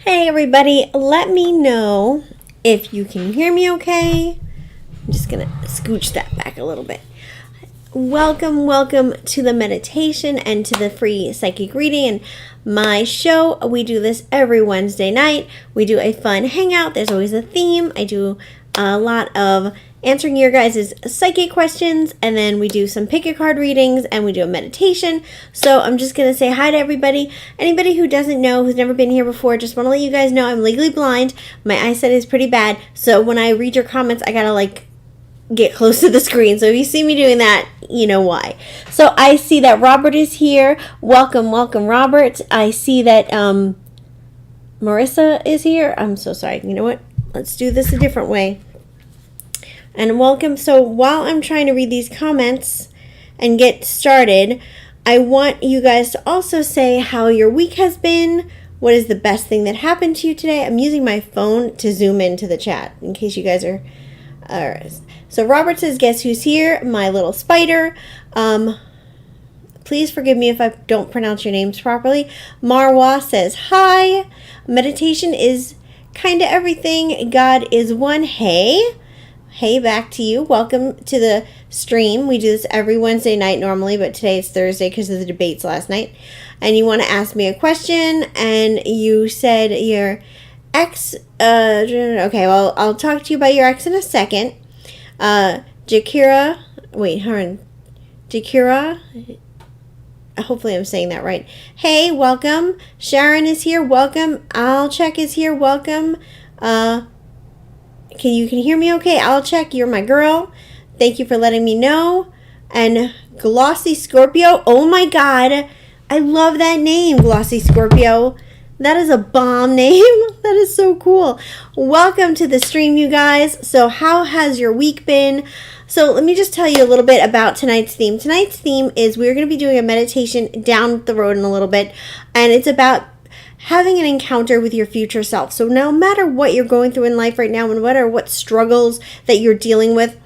Hey everybody, let me know if you can hear me okay. I'm just gonna scooch that back a little bit. Welcome to the meditation and to the free psychic reading and my show. We do this every Wednesday night. We do a fun hangout. There's always a theme. I do a lot of answering your guys' psychic questions, and then we do some pick a card readings, and we do a meditation. So I'm just going to say hi to everybody. Anybody who doesn't know, who's never been here before, just want to let you guys know I'm legally blind. My eyesight is pretty bad, so when I read your comments, I gotta get close to the screen. So if you see me doing that, you know why. So I see that Robert is here. Welcome, Robert. I see that Marissa is here. I'm so sorry. You know what? Let's do this a different way. And welcome. So while I'm trying to read these comments and get started, I want you guys to also say how your week has been. What is the best thing that happened to you today? I'm using my phone to zoom into the chat in case you guys are... So Robert says, guess who's here? My little spider. Please forgive me if I don't pronounce your names properly. Marwa says, hi. Meditation is kind of everything. God is one. Hey, back to you. Welcome to the stream. We do this every Wednesday night normally, but today it's Thursday because of the debates last night. And you want to ask me a question, and you said your ex... okay, well, I'll talk to you about your ex in a second. Jakira, hopefully I'm saying that right. Hey, welcome. Sharon is here, welcome. Alcheck is here, welcome. You can hear me okay? Alcheck, you're my girl. Thank you for letting me know. And Glossy Scorpio, oh my god, I love that name, Glossy Scorpio. That is a bomb name. That is so cool. Welcome to the stream, you guys. So how has your week been? So let me just tell you a little bit about tonight's theme. Tonight's theme is we're going to be doing a meditation down the road in a little bit. And it's about having an encounter with your future self. So no matter what you're going through in life right now, and no matter what struggles that you're dealing with,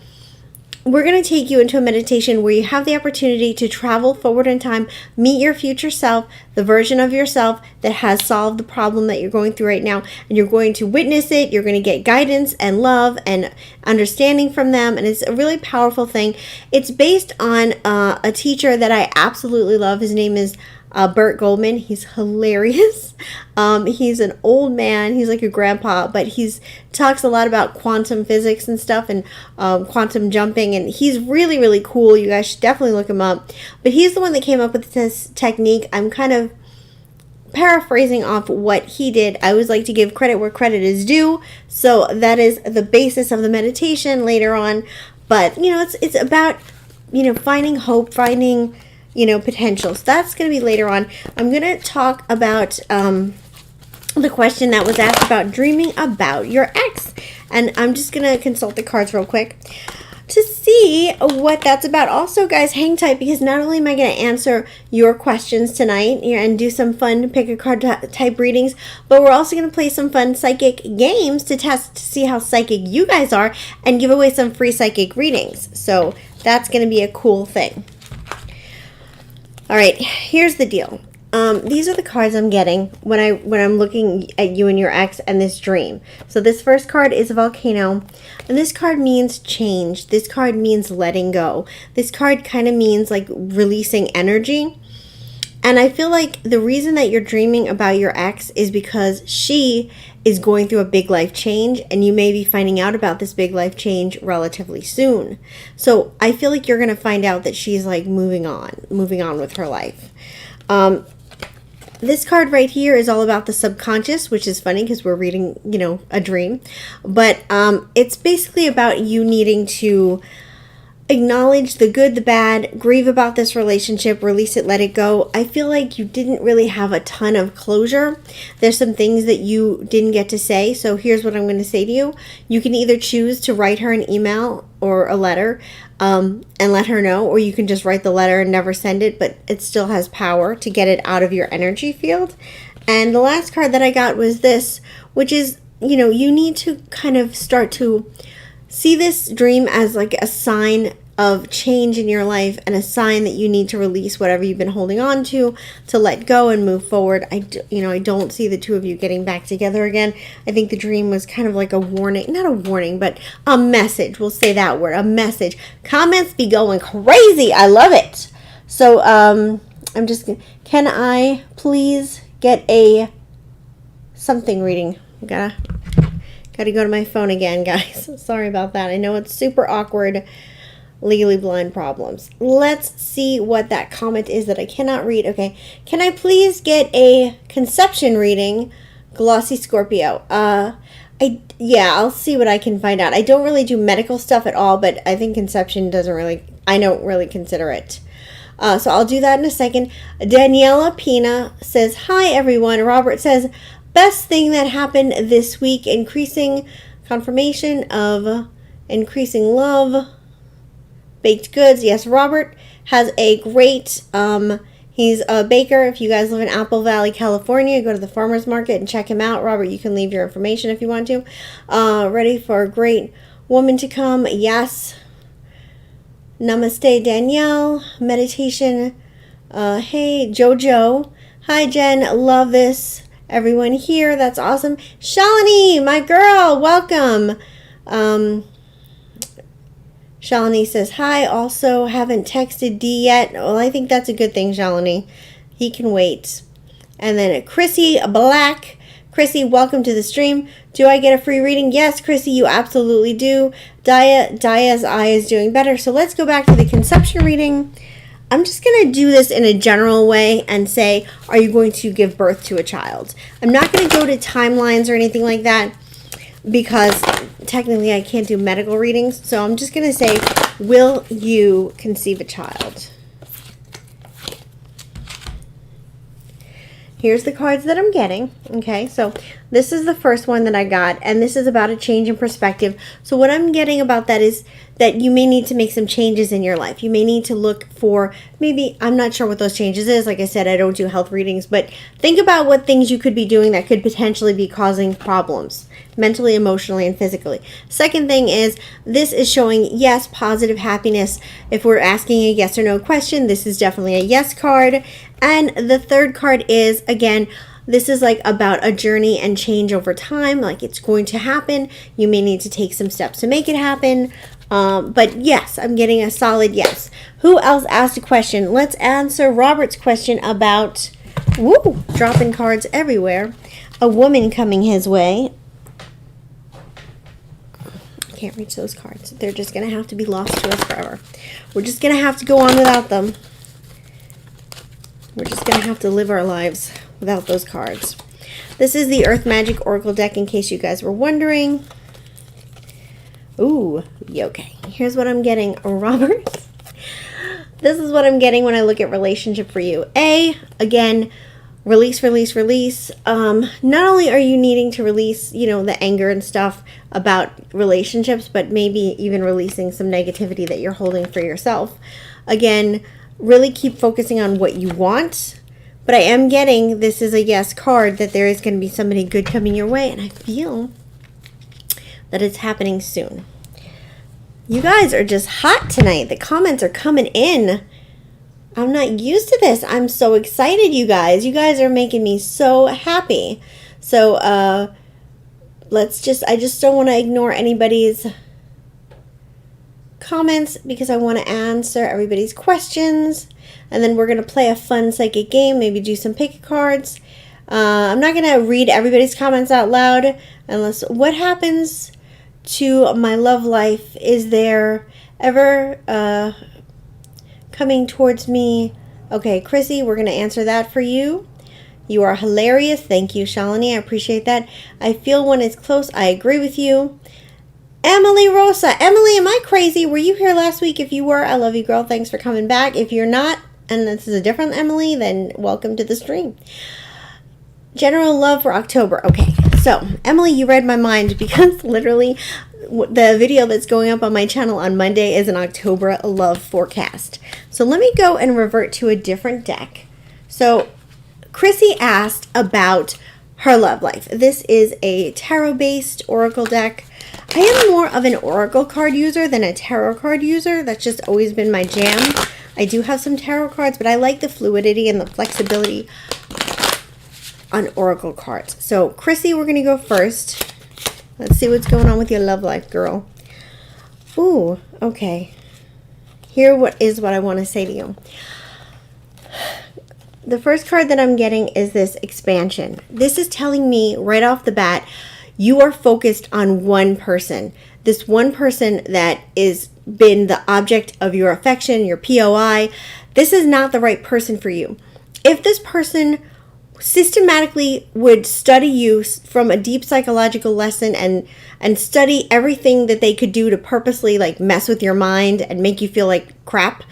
we're going to take you into a meditation where you have the opportunity to travel forward in time, meet your future self, the version of yourself that has solved the problem that you're going through right now, and you're going to witness it. You're going to get guidance and love and understanding from them, and it's a really powerful thing. It's based on a teacher that I absolutely love. His name is Bert Goldman. He's hilarious. He's an old man. He's like a grandpa, but he's talks a lot about quantum physics and stuff and quantum jumping, and he's really, really cool. You guys should definitely look him up. But he's the one that came up with this technique. I'm kind of paraphrasing off what he did. I always like to give credit where credit is due. So that is the basis of the meditation later on. But, it's about, finding hope, finding potential. So that's going to be later on. I'm going to talk about the question that was asked about dreaming about your ex. And I'm just going to consult the cards real quick to see what that's about. Also, guys, hang tight, because not only am I going to answer your questions tonight and do some fun pick a card type readings, but we're also going to play some fun psychic games to test to see how psychic you guys are and give away some free psychic readings. So that's going to be a cool thing. All right, here's the deal. These are the cards I'm getting when I'm looking at you and your ex and this dream. So this first card is a volcano, and this card means change. This card means letting go. This card kind of means like releasing energy. And I feel like the reason that you're dreaming about your ex is because she is going through a big life change, and you may be finding out about this big life change relatively soon. So I feel like you're going to find out that she's like moving on with her life. This card right here is all about the subconscious, which is funny because we're reading, a dream. But it's basically about you needing to acknowledge the good, the bad, grieve about this relationship, release it, let it go. I feel like you didn't really have a ton of closure. There's some things that you didn't get to say. So here's what I'm going to say to you. You can either choose to write her an email or a letter and let her know, or you can just write the letter and never send it, but it still has power to get it out of your energy field. And the last card that I got was this, which is, you need to kind of start to see this dream as like a sign of change in your life and a sign that you need to release whatever you've been holding on to let go and move forward. I don't see the two of you getting back together again. I think the dream was kind of like a warning, not a warning, but a message. We'll say that word, a message. Comments be going crazy. I love it. So can I please get a something reading? Gotta go to my phone again, guys. Sorry about that. I know it's super awkward. Legally blind problems. Let's see what that comment is that I cannot read. Okay. Can I please get a conception reading? Glossy Scorpio. I'll see what I can find out. I don't really do medical stuff at all, but I think conception I don't really consider it. So I'll do that in a second. Daniela Pina says, hi everyone. Robert says, best thing that happened this week, increasing confirmation of increasing love. Baked goods. Yes, Robert has a great, he's a baker. If you guys live in Apple Valley, California, go to the farmer's market and check him out. Robert, you can leave your information if you want to. Ready for a great woman to come. Yes. Namaste, Danielle. Meditation. Hey, Jojo. Hi, Jen. Love this. Everyone here. That's awesome. Shalini, my girl. Welcome. Shalini says, hi, also haven't texted D yet. Well, I think that's a good thing, Shalini. He can wait. And then Chrissy Black. Chrissy, welcome to the stream. Do I get a free reading? Yes, Chrissy, you absolutely do. Daya's eye is doing better. So let's go back to the conception reading. I'm just going to do this in a general way and say, are you going to give birth to a child? I'm not going to go to timelines or anything like that, because technically I can't do medical readings. So I'm just going to say, will you conceive a child? Here's the cards that I'm getting. Okay, so this is the first one that I got, and this is about a change in perspective. So what I'm getting about that is that you may need to make some changes in your life. You may need to look for, maybe, I'm not sure what those changes is. Like I said, I don't do health readings, but think about what things you could be doing that could potentially be causing problems, mentally, emotionally, and physically. Second thing is, this is showing, yes, positive happiness. If we're asking a yes or no question, this is definitely a yes card. And the third card is, again, this is like about a journey and change over time. Like it's going to happen. You may need to take some steps to make it happen. But yes, I'm getting a solid yes. Who else asked a question? Let's answer Robert's question about, dropping cards everywhere. A woman coming his way. I can't reach those cards. They're just going to have to be lost to us forever. We're just going to have to go on without them. We're just going to have to live our lives without those cards. This is the Earth Magic Oracle deck, in case you guys were wondering. Ooh, okay. Here's what I'm getting, Robert. This is what I'm getting when I look at relationship for you. Again, release, release, release. Not only are you needing to release, the anger and stuff about relationships, but maybe even releasing some negativity that you're holding for yourself. Again, really keep focusing on what you want. But I am getting, this is a yes card, that there is going to be somebody good coming your way. And I feel that it's happening soon. You guys are just hot tonight. The comments are coming in. I'm not used to this. I'm so excited, you guys. You guys are making me so happy. So, I just don't want to ignore anybody's comments, because I want to answer everybody's questions. And then we're going to play a fun psychic game, maybe do some pick cards. I'm not going to read everybody's comments out loud unless, what happens to my love life? Is there ever coming towards me? Okay, Chrissy, we're going to answer that for you. You are hilarious. Thank you, Shalini. I appreciate that. I feel one is close. I agree with you. Emily Rosa. Emily, am I crazy? Were you here last week? If you were, I love you, girl. Thanks for coming back. If you're not, and this is a different Emily, then welcome to the stream. General love for October. Okay, so Emily, you read my mind, because literally the video that's going up on my channel on Monday is an October love forecast. So let me go and revert to a different deck. So Chrissy asked about her love life. This is a tarot-based oracle deck. I am more of an oracle card user than a tarot card user. That's just always been my jam. I do have some tarot cards, but I like the fluidity and the flexibility on oracle cards. So, Chrissy, we're going to go first. Let's see what's going on with your love life, girl. Ooh, okay. Here what I want to say to you. The first card that I'm getting is this expansion. This is telling me right off the bat, you are focused on one person. This one person that is been the object of your affection, your POI. This is not the right person for you. If this person systematically would study you from a deep psychological lesson and study everything that they could do to purposely like mess with your mind and make you feel like crap,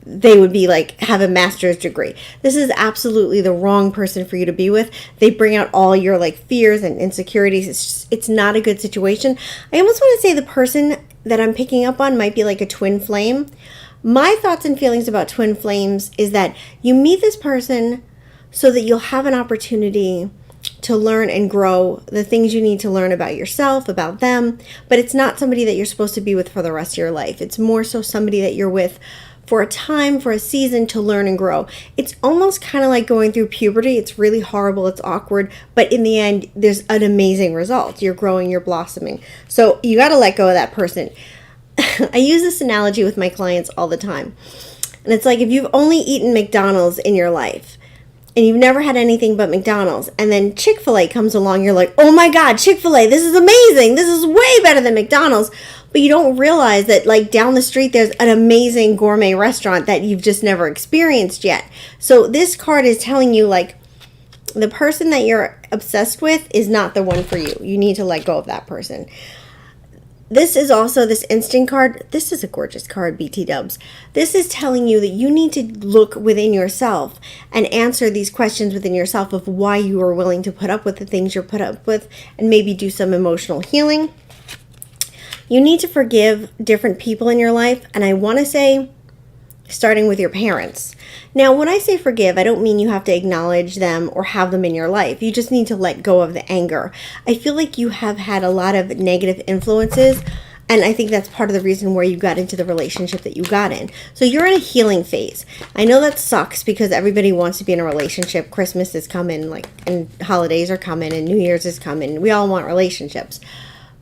they would be like have a master's degree. This is absolutely the wrong person for you to be with. They bring out all your like fears and insecurities. It's not a good situation. I almost want to say the person that I'm picking up on might be like a twin flame. My thoughts and feelings about twin flames is that you meet this person so that you'll have an opportunity to learn and grow the things you need to learn about yourself, about them, but it's not somebody that you're supposed to be with for the rest of your life. It's more so somebody that you're with for a time, for a season, to learn and grow. It's almost kind of like going through puberty. It's really horrible, it's awkward, but in the end, there's an amazing result. You're growing, you're blossoming. So you got to let go of that person. I use this analogy with my clients all the time. And it's like if you've only eaten McDonald's in your life, and you've never had anything but McDonald's, and then Chick-fil-A comes along, you're like, oh my God, Chick-fil-A, this is amazing. This is way better than McDonald's. But you don't realize that like down the street, there's an amazing gourmet restaurant that you've just never experienced yet. So this card is telling you like the person that you're obsessed with is not the one for you. You need to let go of that person. This is also this instinct card. This is a gorgeous card, BT dubs. This is telling you that you need to look within yourself and answer these questions within yourself of why you are willing to put up with the things you're put up with and maybe do some emotional healing. You need to forgive different people in your life. And I want to say, starting with your parents. Now, when I say forgive, I don't mean you have to acknowledge them or have them in your life. You just need to let go of the anger. I feel like you have had a lot of negative influences, and I think that's part of the reason where you got into the relationship that you got in. So you're in a healing phase. I know that sucks because everybody wants to be in a relationship. Christmas is coming, and holidays are coming, and New Year's is coming. We all want relationships.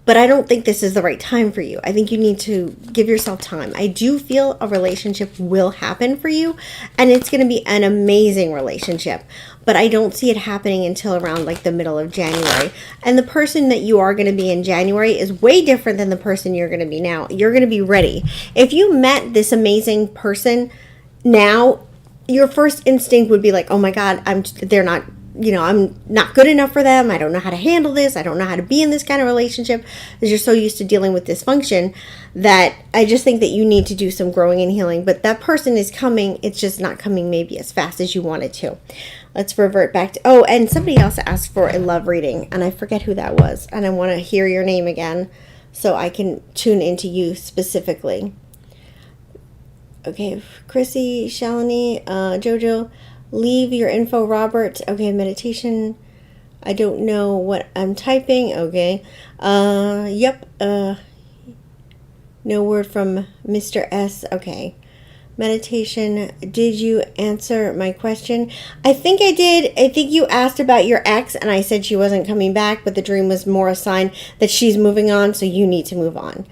But I don't think this is the right time for you. I think you need to give yourself time. I do feel a relationship will happen for you, and it's going to be an amazing relationship. But I don't see it happening until around like the middle of January. And the person that you are going to be in January is way different than the person you're going to be now. You're going to be ready. If you met this amazing person now, your first instinct would be like, oh my God, they're not, I'm not good enough for them. I don't know how to handle this. I don't know how to be in this kind of relationship, because you're so used to dealing with dysfunction that I just think that you need to do some growing and healing. But that person is coming. It's just not coming maybe as fast as you want it to. Let's revert back to, and somebody else asked for a love reading, and I forget who that was. And I want to hear your name again so I can tune into you specifically. Okay, Chrissy, Shalini, Jojo. Leave your info, Robert. Okay, meditation. I don't know what I'm typing. Okay. Yep. No word from Mr. S. Okay. Meditation. Did you answer my question? I think I did. I think you asked about your ex, and I said she wasn't coming back, but the dream was more a sign that she's moving on, so you need to move on.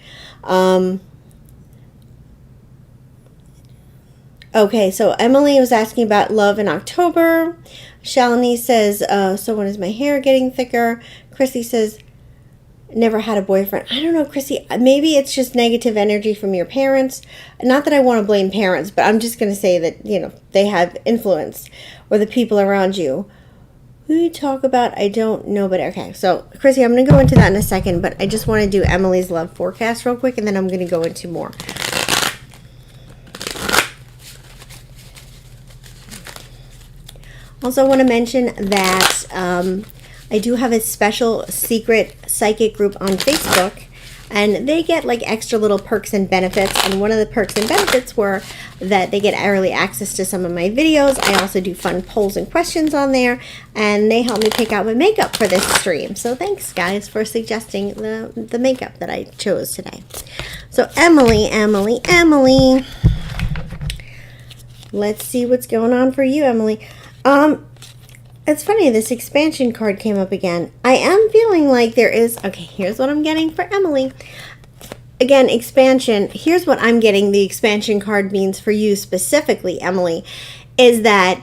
Okay, so Emily was asking about love in October. Shalini says, so when is my hair getting thicker? Chrissy says, never had a boyfriend. I don't know, Chrissy. Maybe it's just negative energy from your parents. Not that I want to blame parents, but I'm just going to say that, they have influence, or the people around you. Who you talk about, I don't know, but okay. So, Chrissy, I'm going to go into that in a second, but I just want to do Emily's love forecast real quick, and then I'm going to go into more. Also, I want to mention that I do have a special secret psychic group on Facebook. and they get like extra little perks and benefits. And one of the perks and benefits were that they get early access to some of my videos. I also do fun polls and questions on there, and they help me pick out my makeup for this stream. So thanks guys for suggesting the makeup that I chose today. So Emily, let's see what's going on for you, Emily. It's funny, this expansion card came up again. I am feeling like there is, okay, here's what I'm getting for Emily. Again, expansion, here's what I'm getting the expansion card means for you specifically, Emily, is that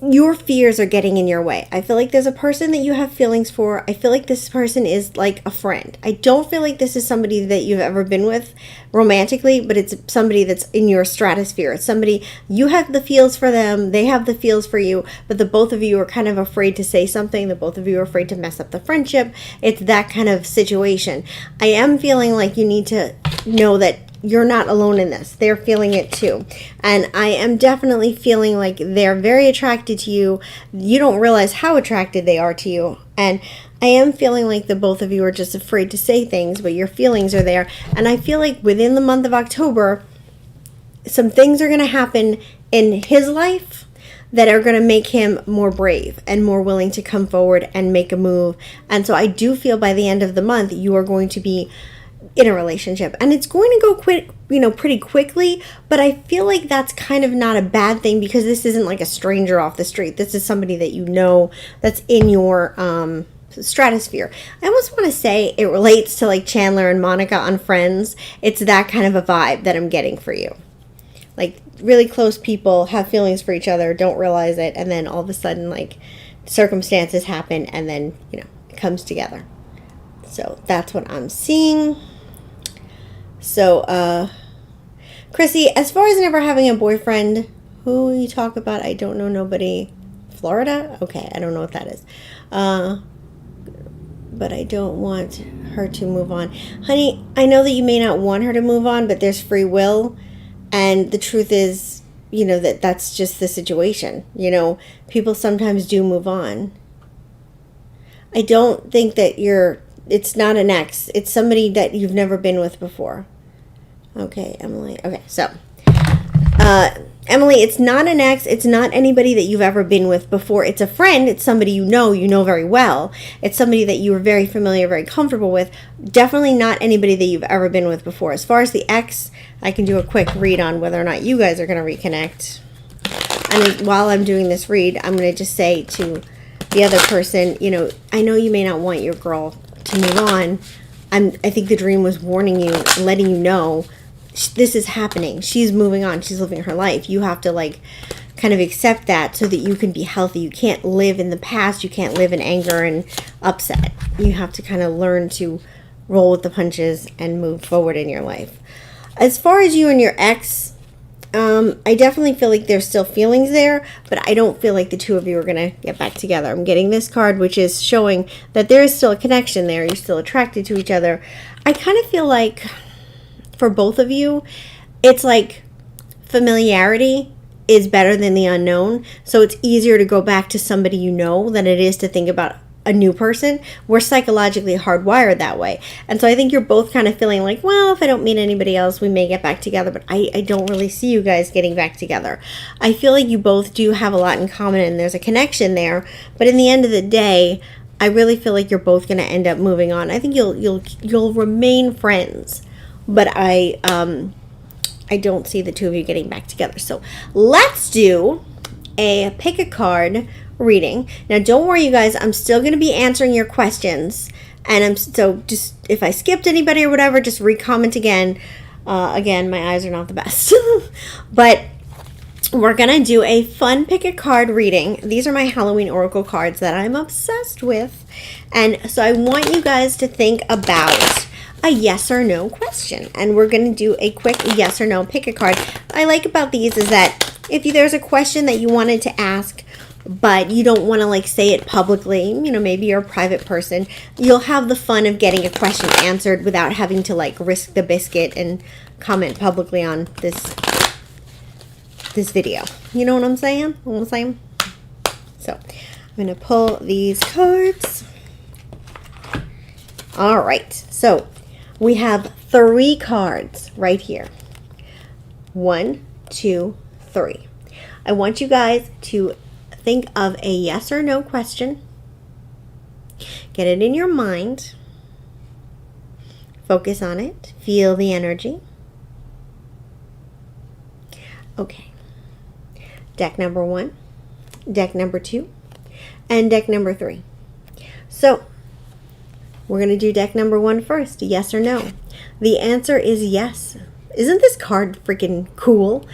your fears are getting in your way. I feel like there's a person that you have feelings for. I feel like this person is like a friend. I don't feel like this is somebody that you've ever been with romantically, but it's somebody that's in your stratosphere. It's somebody you have the feels for them, they have the feels for you, but the both of you are kind of afraid to say something. The both of you are afraid to mess up the friendship. It's that kind of situation. I am feeling like you need to know that you're not alone in this. They're feeling it too. And I am definitely feeling like they're very attracted to you. You don't realize how attracted they are to you. And I am feeling like the both of you are just afraid to say things, but your feelings are there. And I feel like within the month of October, some things are going to happen in his life that are going to make him more brave and more willing to come forward and make a move. And so I do feel by the end of the month, you are going to be in a relationship, and it's going to go pretty quickly, but I feel like that's kind of not a bad thing, because this isn't like a stranger off the street. This is somebody that you know that's in your stratosphere. I almost want to say it relates to like Chandler and Monica on Friends. It's that kind of a vibe that I'm getting for you. Like really close people have feelings for each other, don't realize it, and then all of a sudden like circumstances happen, and then it comes together. So that's what I'm seeing. So, Chrissy, as far as never having a boyfriend, who you talk about, I don't know nobody. Florida? Okay, I don't know what that is. But I don't want her to move on. Honey, I know that you may not want her to move on, but there's free will. And the truth is, that's just the situation. People sometimes do move on. I don't think that it's not an ex. It's somebody that you've never been with before. Okay, Emily. Okay, so, Emily, it's not an ex. It's not anybody that you've ever been with before. It's a friend. It's somebody you know very well. It's somebody that you are very familiar, very comfortable with. Definitely not anybody that you've ever been with before. As far as the ex, I can do a quick read on whether or not you guys are going to reconnect. And while I'm doing this read, I'm going to just say to the other person, I know you may not want your girl to move on. I think the dream was warning you, letting you know this is happening. She's moving on. She's living her life. You have to kind of accept that so that you can be healthy. You can't live in the past. You can't live in anger and upset. You have to kind of learn to roll with the punches and move forward in your life. As far as you and your ex, I definitely feel like there's still feelings there, but I don't feel like the two of you are going to get back together. I'm getting this card, which is showing that there is still a connection there. You're still attracted to each other. I kind of feel like for both of you, it's like familiarity is better than the unknown. So it's easier to go back to somebody you know than it is to think about a new person. We're psychologically hardwired that way. And so I think you're both kind of feeling like, well, if I don't meet anybody else, we may get back together. But I don't really see you guys getting back together. I feel like you both do have a lot in common and there's a connection there. But in the end of the day, I really feel like you're both going to end up moving on. I think you'll remain friends. But I don't see the two of you getting back together. So let's do a pick a card reading. Now don't worry you guys, I'm still going to be answering your questions, and just if I skipped anybody or whatever, just re-comment again. Again, my eyes are not the best. But we're going to do a fun pick a card reading. These are my Halloween Oracle cards that I'm obsessed with. And so I want you guys to think about a yes or no question. And we're going to do a quick yes or no pick a card. What I like about these is that if there's a question that you wanted to ask, but you don't want to say it publicly, maybe you're a private person, you'll have the fun of getting a question answered without having to risk the biscuit and comment publicly on this video. You know what I'm saying? So I'm going to pull these cards. All right. So we have 3 cards right here. 1, 2, 3. I want you guys to think of a yes or no question. Get it in your mind. Focus on it. Feel the energy. Okay. Deck number 1, deck number 2, and deck number 3. So, we're going to do deck number 1 first. Yes or no? The answer is yes. Isn't this card freaking cool?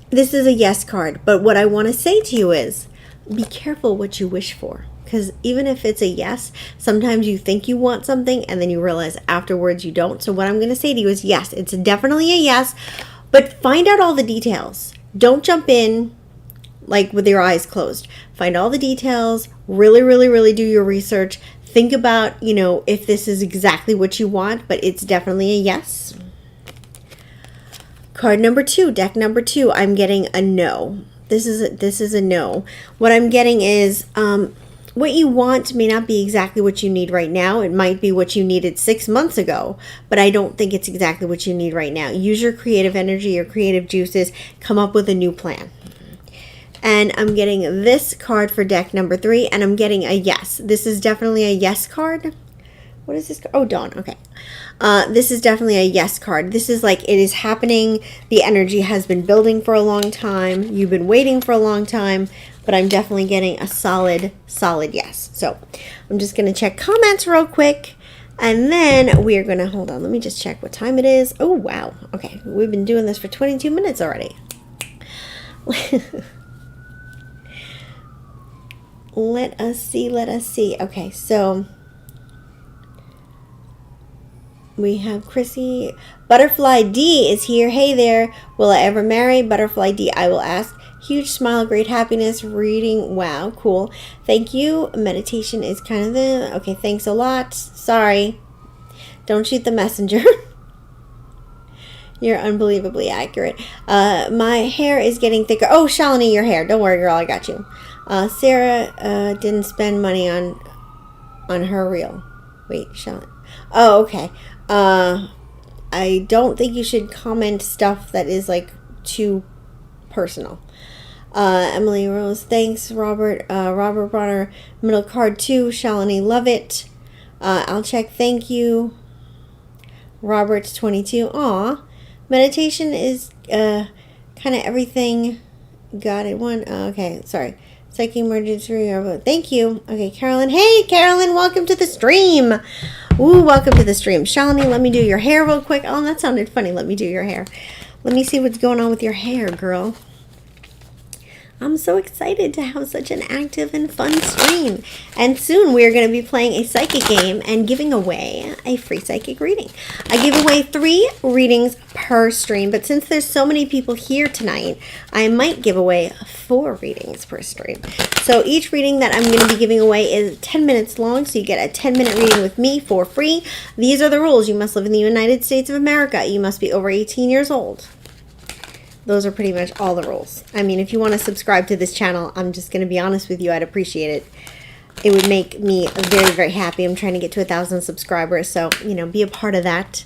This is a yes card, but what I want to say to you is be careful what you wish for. Because even if it's a yes, sometimes you think you want something and then you realize afterwards you don't. So what I'm going to say to you is yes, it's definitely a yes, but find out all the details. Don't jump in like with your eyes closed. Find all the details, really, really, really do your research. Think about, if this is exactly what you want, but it's definitely a yes. Card number 2, deck number 2, I'm getting a no. This is a no. What I'm getting is what you want may not be exactly what you need right now. It might be what you needed 6 months ago, but I don't think it's exactly what you need right now. Use your creative energy, your creative juices, come up with a new plan. And I'm getting this card for deck number 3, and I'm getting a yes. This is definitely a yes card. What is this card? Oh, Dawn. Okay. This is definitely a yes card. This is like it is happening. The energy has been building for a long time. You've been waiting for a long time, but I'm definitely getting a solid yes. So I'm just going to check comments real quick, and then we are going to, hold on, let me just check what time it is. Oh, wow. Okay. We've been doing this for 22 minutes already. Let us see. Okay, so we have Chrissy. Butterfly D is here. Hey there. Will I ever marry? Butterfly D, I will ask. Huge smile, great happiness, reading. Wow, cool. Thank you. Meditation is kind of the... Okay, thanks a lot. Sorry. Don't shoot the messenger. You're unbelievably accurate. My hair is getting thicker. Oh, Shalini, your hair. Don't worry, girl. I got you. Sarah didn't spend money on her reel. Wait, Shalini. Oh, okay. I don't think you should comment stuff that is like too personal. Emily Rose, thanks. Robert Bronner, middle card 2. Shalini, love it. I'll check. Thank you. Robert's 22. Aw. Meditation is kind of everything. Got it. 1. Okay, sorry. Psychic emergency. Thank you. Okay, Carolyn. Hey, Carolyn, welcome to the stream. Ooh, welcome to the stream. Shalini, let me do your hair real quick. Oh, that sounded funny. Let me do your hair. Let me see what's going on with your hair, girl. I'm so excited to have such an active and fun stream. And soon we are going to be playing a psychic game and giving away a free psychic reading. I give away 3 readings per stream, but since there's so many people here tonight, I might give away 4 readings per stream. So each reading that I'm going to be giving away is 10 minutes long, so you get a 10-minute reading with me for free. These are the rules. You must live in the United States of America. You must be over 18 years old. Those are pretty much all the rules. I mean, if you want to subscribe to this channel, I'm just going to be honest with you, I'd appreciate it. It would make me very, very happy. I'm trying to get to 1,000 subscribers, so, be a part of that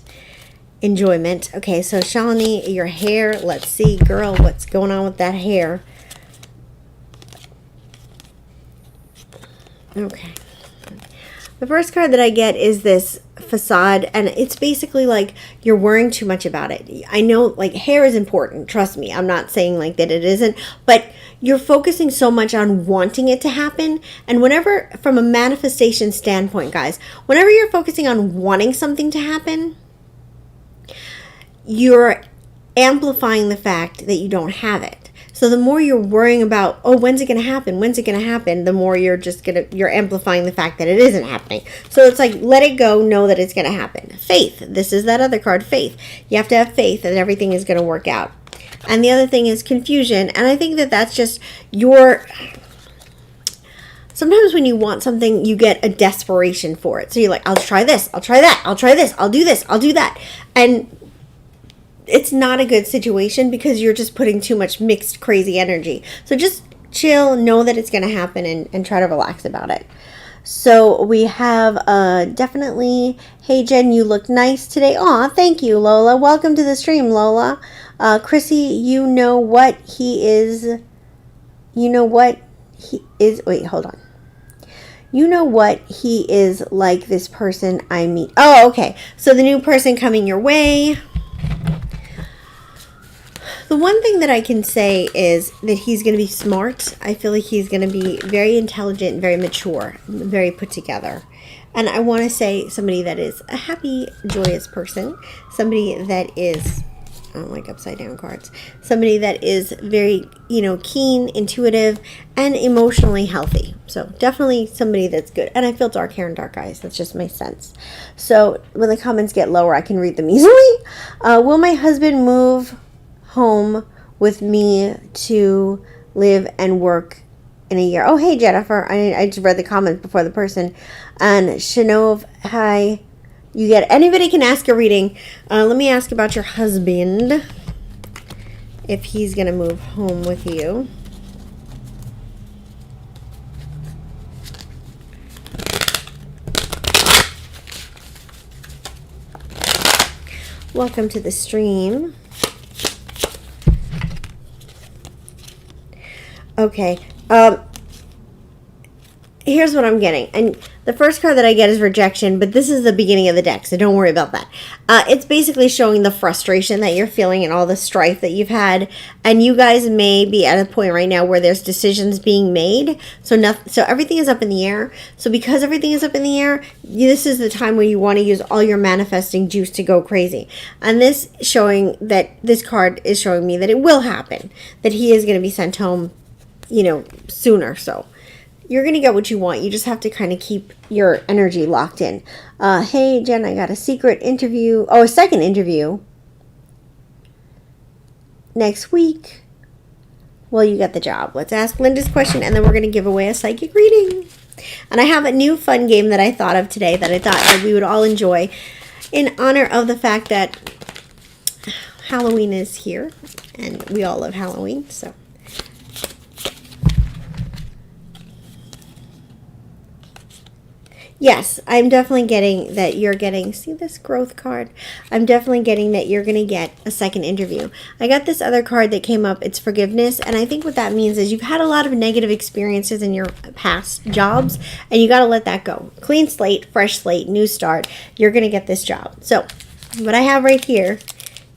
enjoyment. Okay, so Shalini, your hair, let's see, girl, what's going on with that hair? Okay. The first card that I get is this facade, and it's basically like you're worrying too much about it. I know, like, hair is important. Trust me. I'm not saying like that it isn't, but you're focusing so much on wanting it to happen. And whenever, from a manifestation standpoint, guys, whenever you're focusing on wanting something to happen, you're amplifying the fact that you don't have it. So the more you're worrying about, oh, when's it going to happen? When's it going to happen? The more you're you're amplifying the fact that it isn't happening. So it's like, let it go, know that it's going to happen. Faith. This is that other card, faith. You have to have faith that everything is going to work out. And the other thing is confusion. And I think that that's just sometimes when you want something, you get a desperation for it. So you're like, I'll try this, I'll try that, I'll try this, I'll do this, I'll do that. And it's not a good situation because you're just putting too much mixed, crazy energy. So just chill, know that it's going to happen, and try to relax about it. So we have definitely, hey Jen, you look nice today. Aw, thank you, Lola. Welcome to the stream, Lola. Chrissy, you know what he is. You know what he is. Wait, hold on. You know what he is like, this person I meet. Oh, okay. So the new person coming your way. The one thing that I can say is that he's going to be smart. I feel like he's going to be very intelligent, very mature, very put together. And I want to say somebody that is a happy, joyous person. Somebody that is, I don't like upside down cards. Somebody that is very, keen, intuitive, and emotionally healthy. So definitely somebody that's good. And I feel dark hair and dark eyes. That's just my sense. So when the comments get lower, I can read them easily. Will my husband move home with me to live and work in a year? Oh, hey, Jennifer. I just read the comments before the person. And Shanov, hi. You get anybody can ask a reading. Let me ask about your husband. If he's going to move home with you. Welcome to the stream. Okay. Here's what I'm getting. And the first card that I get is rejection, but this is the beginning of the deck, so don't worry about that. It's basically showing the frustration that you're feeling and all the strife that you've had. And you guys may be at a point right now where there's decisions being made. So everything is up in the air. So because everything is up in the air, this is the time where you want to use all your manifesting juice to go crazy. And this card is showing me that it will happen. That he is going to be sent home, sooner. So you're going to get what you want. You just have to kind of keep your energy locked in. Hey, Jen, I got a second interview next week. Well, you got the job. Let's ask Linda's question, and then we're going to give away a psychic reading. And I have a new fun game that I thought of today that I thought that we would all enjoy in honor of the fact that Halloween is here, and we all love Halloween, so. Yes, I'm definitely getting that you're getting, see this growth card? I'm definitely getting that you're going to get a second interview. I got this other card that came up, it's forgiveness, and I think what that means is you've had a lot of negative experiences in your past jobs, and you got to let that go. Clean slate, fresh slate, new start, you're going to get this job. So, what I have right here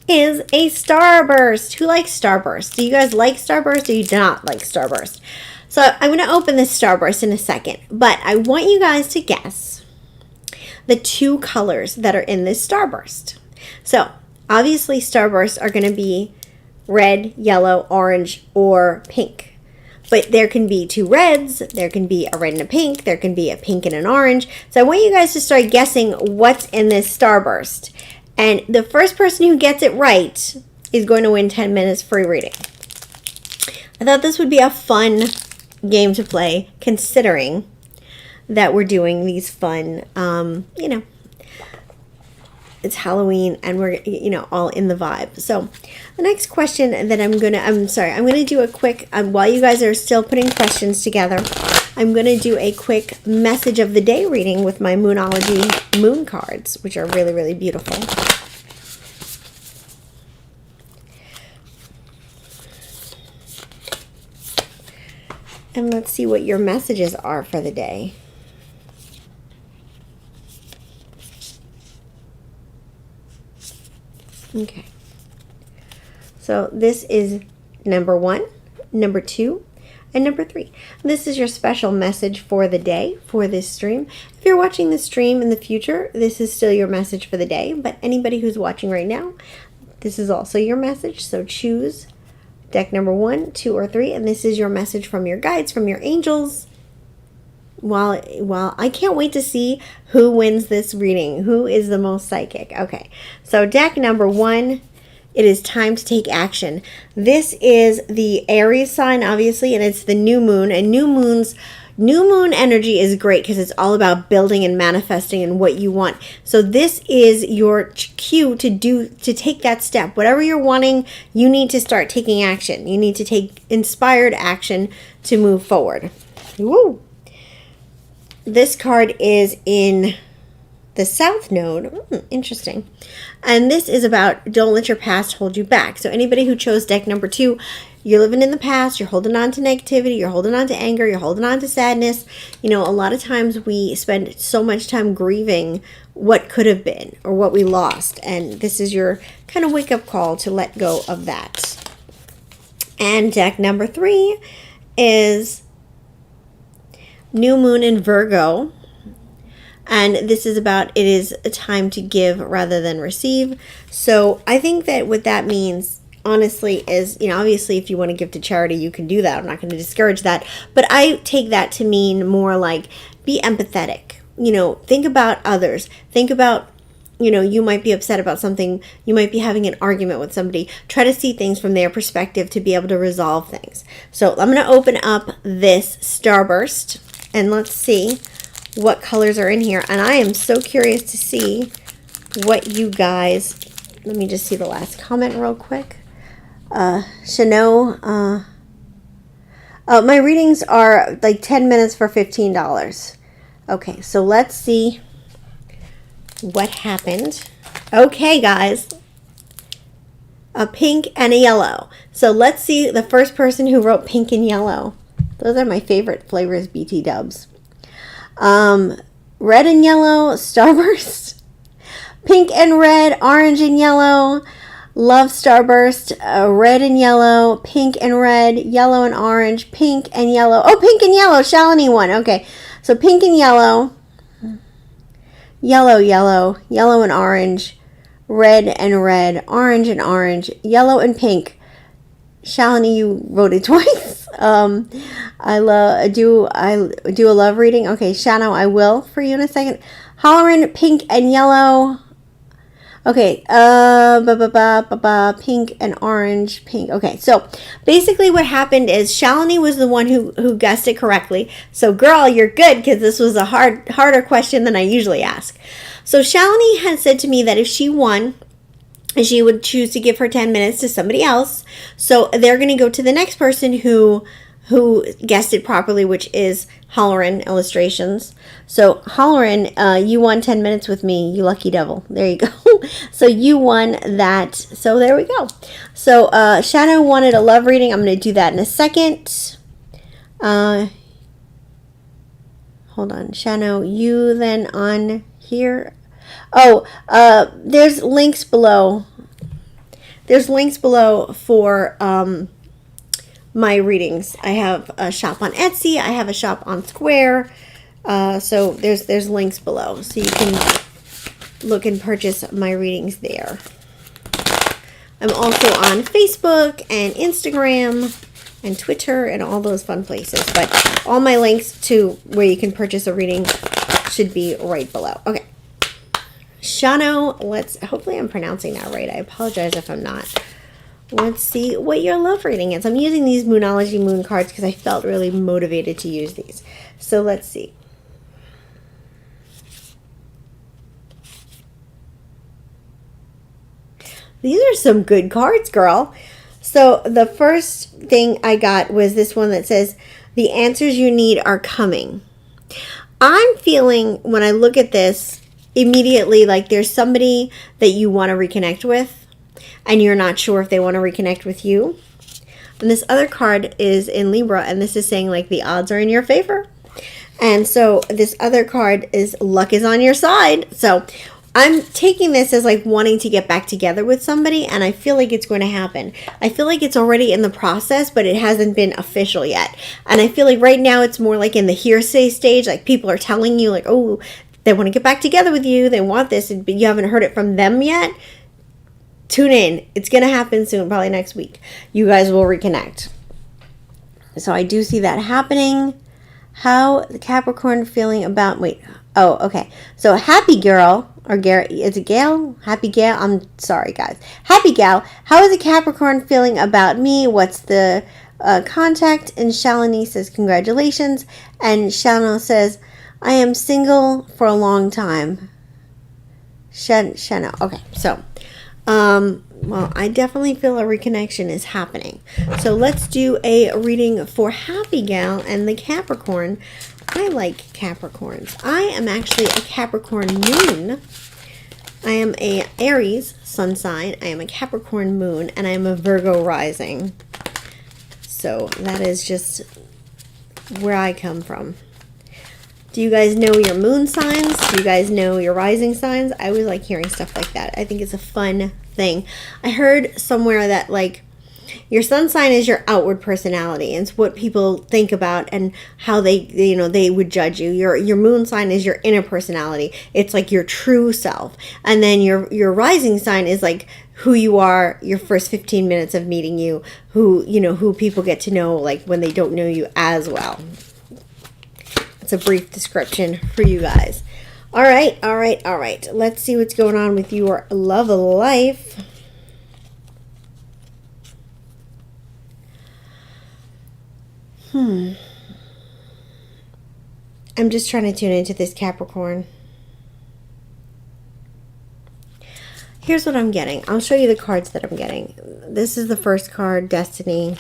is a starburst. Who likes starburst? Do you guys like starburst or you do not like starburst? So I'm going to open this starburst in a second, but I want you guys to guess the two colors that are in this starburst. So obviously starbursts are going to be red, yellow, orange, or pink. But there can be two reds, there can be a red and a pink, there can be a pink and an orange. So I want you guys to start guessing what's in this starburst. And the first person who gets it right is going to win 10 minutes free reading. I thought this would be a fun game to play, considering that we're doing these fun, it's Halloween and we're, all in the vibe. So the next question that I'm going to do a quick, while you guys are still putting questions together, I'm going to do a quick message of the day reading with my Moonology moon cards, which are really, really beautiful. And let's see what your messages are for the day. Okay. So this is number 1, number 2, and number 3. This is your special message for the day for this stream. If you're watching the stream in the future, this is still your message for the day. But anybody who's watching right now, this is also your message. So choose deck number 1, 2, or 3, and this is your message from your guides, from your angels. Well, I can't wait to see who wins this reading. Who is the most psychic? Okay, so deck number 1, it is time to take action. This is the Aries sign, obviously, and it's the new moon. And new moon energy is great because it's all about building and manifesting and what you want. So this is your cue to take that step. Whatever you're wanting, you need to start taking action. You need to take inspired action to move forward. Woo! This card is in the South Node. Interesting. And this is about don't let your past hold you back. So anybody who chose deck number 2, you're living in the past, you're holding on to negativity, you're holding on to anger, you're holding on to sadness. You know, a lot of times we spend so much time grieving what could have been or what we lost. And this is your kind of wake-up call to let go of that. And deck number 3 is New Moon in Virgo. And this is about it is a time to give rather than receive. So I think that what that means, honestly, is, you know, obviously if you want to give to charity, you can do that. I'm not going to discourage that. But I take that to mean more like be empathetic. You know, think about others. Think about, you know, you might be upset about something. You might be having an argument with somebody. Try to see things from their perspective to be able to resolve things. So I'm going to open up this Starburst and let's see what colors are in here. And I am so curious to see what you guys, let me just see the last comment real quick. Chanel, my readings are like 10 minutes for $15. Okay, so let's see what happened. Okay, guys. A pink and a yellow. So let's see the first person who wrote pink and yellow. Those are my favorite flavors, BT dubs. Red and yellow, Starburst. Pink and red, orange and yellow, love Starburst. Red and yellow, pink and red, yellow and orange, pink and yellow. Oh, pink and yellow, Shalini won. Okay, so pink and yellow, yellow, yellow, yellow and orange, red, orange and orange, yellow and pink. Shalini, you voted twice. I do a love reading. Okay, Shano, I will for you in a second. Hollerin, pink and yellow. Okay, pink and orange, pink. Okay, so basically what happened is Shalini was the one who guessed it correctly. So girl, you're good because this was a harder question than I usually ask. So Shalini had said to me that if she won, she would choose to give her 10 minutes to somebody else. So they're going to go to the next person who guessed it properly, which is Hollerin Illustrations. So Hollerin, you won 10 minutes with me, you lucky devil. There you go. So you won that. So there we go. So Shadow wanted a love reading. I'm going to do that in a second. Hold on. Shadow, you then on here. Oh, there's links below. There's links below for my readings. I have a shop on Etsy. I have a shop on Square. So there's links below, so you can look and purchase my readings there. I'm also on Facebook and Instagram and Twitter and all those fun places. But all my links to where you can purchase a reading should be right below. Okay. Shano, hopefully I'm pronouncing that right. I apologize if I'm not. Let's see what your love reading is. I'm using these Moonology Moon cards because I felt really motivated to use these. So let's see. These are some good cards, girl. So the first thing I got was this one that says, the answers you need are coming. I'm feeling, when I look at this, immediately like there's somebody that you want to reconnect with and you're not sure if they want to reconnect with you. And this other card is in Libra, and this is saying like the odds are in your favor. And so this other card is luck is on your side. So I'm taking this as like wanting to get back together with somebody, and I feel like it's going to happen. I feel like it's already in the process, but it hasn't been official yet. And I feel like right now it's more like in the hearsay stage, like people are telling you like, oh, they want to get back together with you, they want this, but you haven't heard it from them yet. Tune in. It's going to happen soon, probably next week. You guys will reconnect. So I do see that happening. How the Capricorn feeling about, oh, okay. So happy girl, or is it Gail? Happy Gail, I'm sorry guys. Happy gal, how is a Capricorn feeling about me? What's the contact? And Shalini says, congratulations. And Shano says, I am single for a long time. Shano, okay. So Well, I definitely feel a reconnection is happening. So let's do a reading for Happy Gal and the Capricorn. I like Capricorns. I am actually a Capricorn moon. I am a Aries sun sign. I am a Capricorn moon, and I am a Virgo rising. So that is just where I come from. Do you guys know your moon signs? Do you guys know your rising signs? I always like hearing stuff like that. I think it's a fun thing. I heard somewhere that like your sun sign is your outward personality. It's what people think about and how they would judge you. Your moon sign is your inner personality. It's like your true self. And then your rising sign is like who you are, your first 15 minutes of meeting you, who people get to know like when they don't know you as well. It's a brief description for you guys. All right. Let's see what's going on with your love of life. I'm just trying to tune into this Capricorn. Here's what I'm getting. I'll show you the cards that I'm getting. This is the first card, Destiny.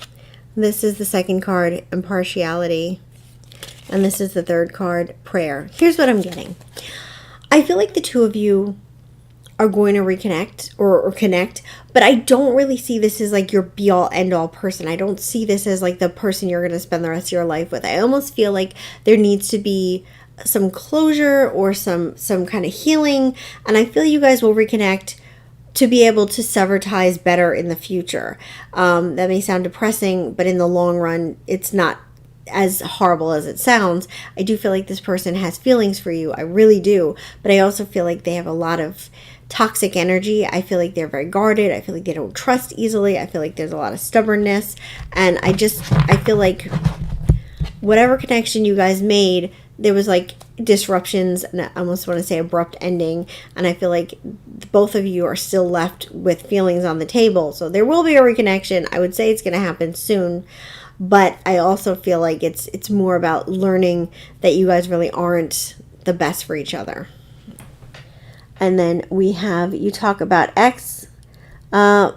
This is the second card, Impartiality. And this is the third card, Prayer. Here's what I'm getting. I feel like the two of you are going to reconnect or connect, but I don't really see this as like your be-all end-all person. I don't see this as like the person you're going to spend the rest of your life with. I almost feel like there needs to be some closure or some kind of healing, and I feel you guys will reconnect to be able to sever ties better in the future. That may sound depressing, but in the long run, it's not as horrible as it sounds. I do feel like this person has feelings for you. I really do. But I also feel like they have a lot of toxic energy. I feel like they're very guarded. I feel like they don't trust easily. I feel like there's a lot of stubbornness. And I feel like whatever connection you guys made, there was like disruptions and I almost want to say abrupt ending. And I feel like both of you are still left with feelings on the table. So there will be a reconnection. I would say it's going to happen soon. But I also feel like it's more about learning that you guys really aren't the best for each other. And then we have, you talk about X. Shano,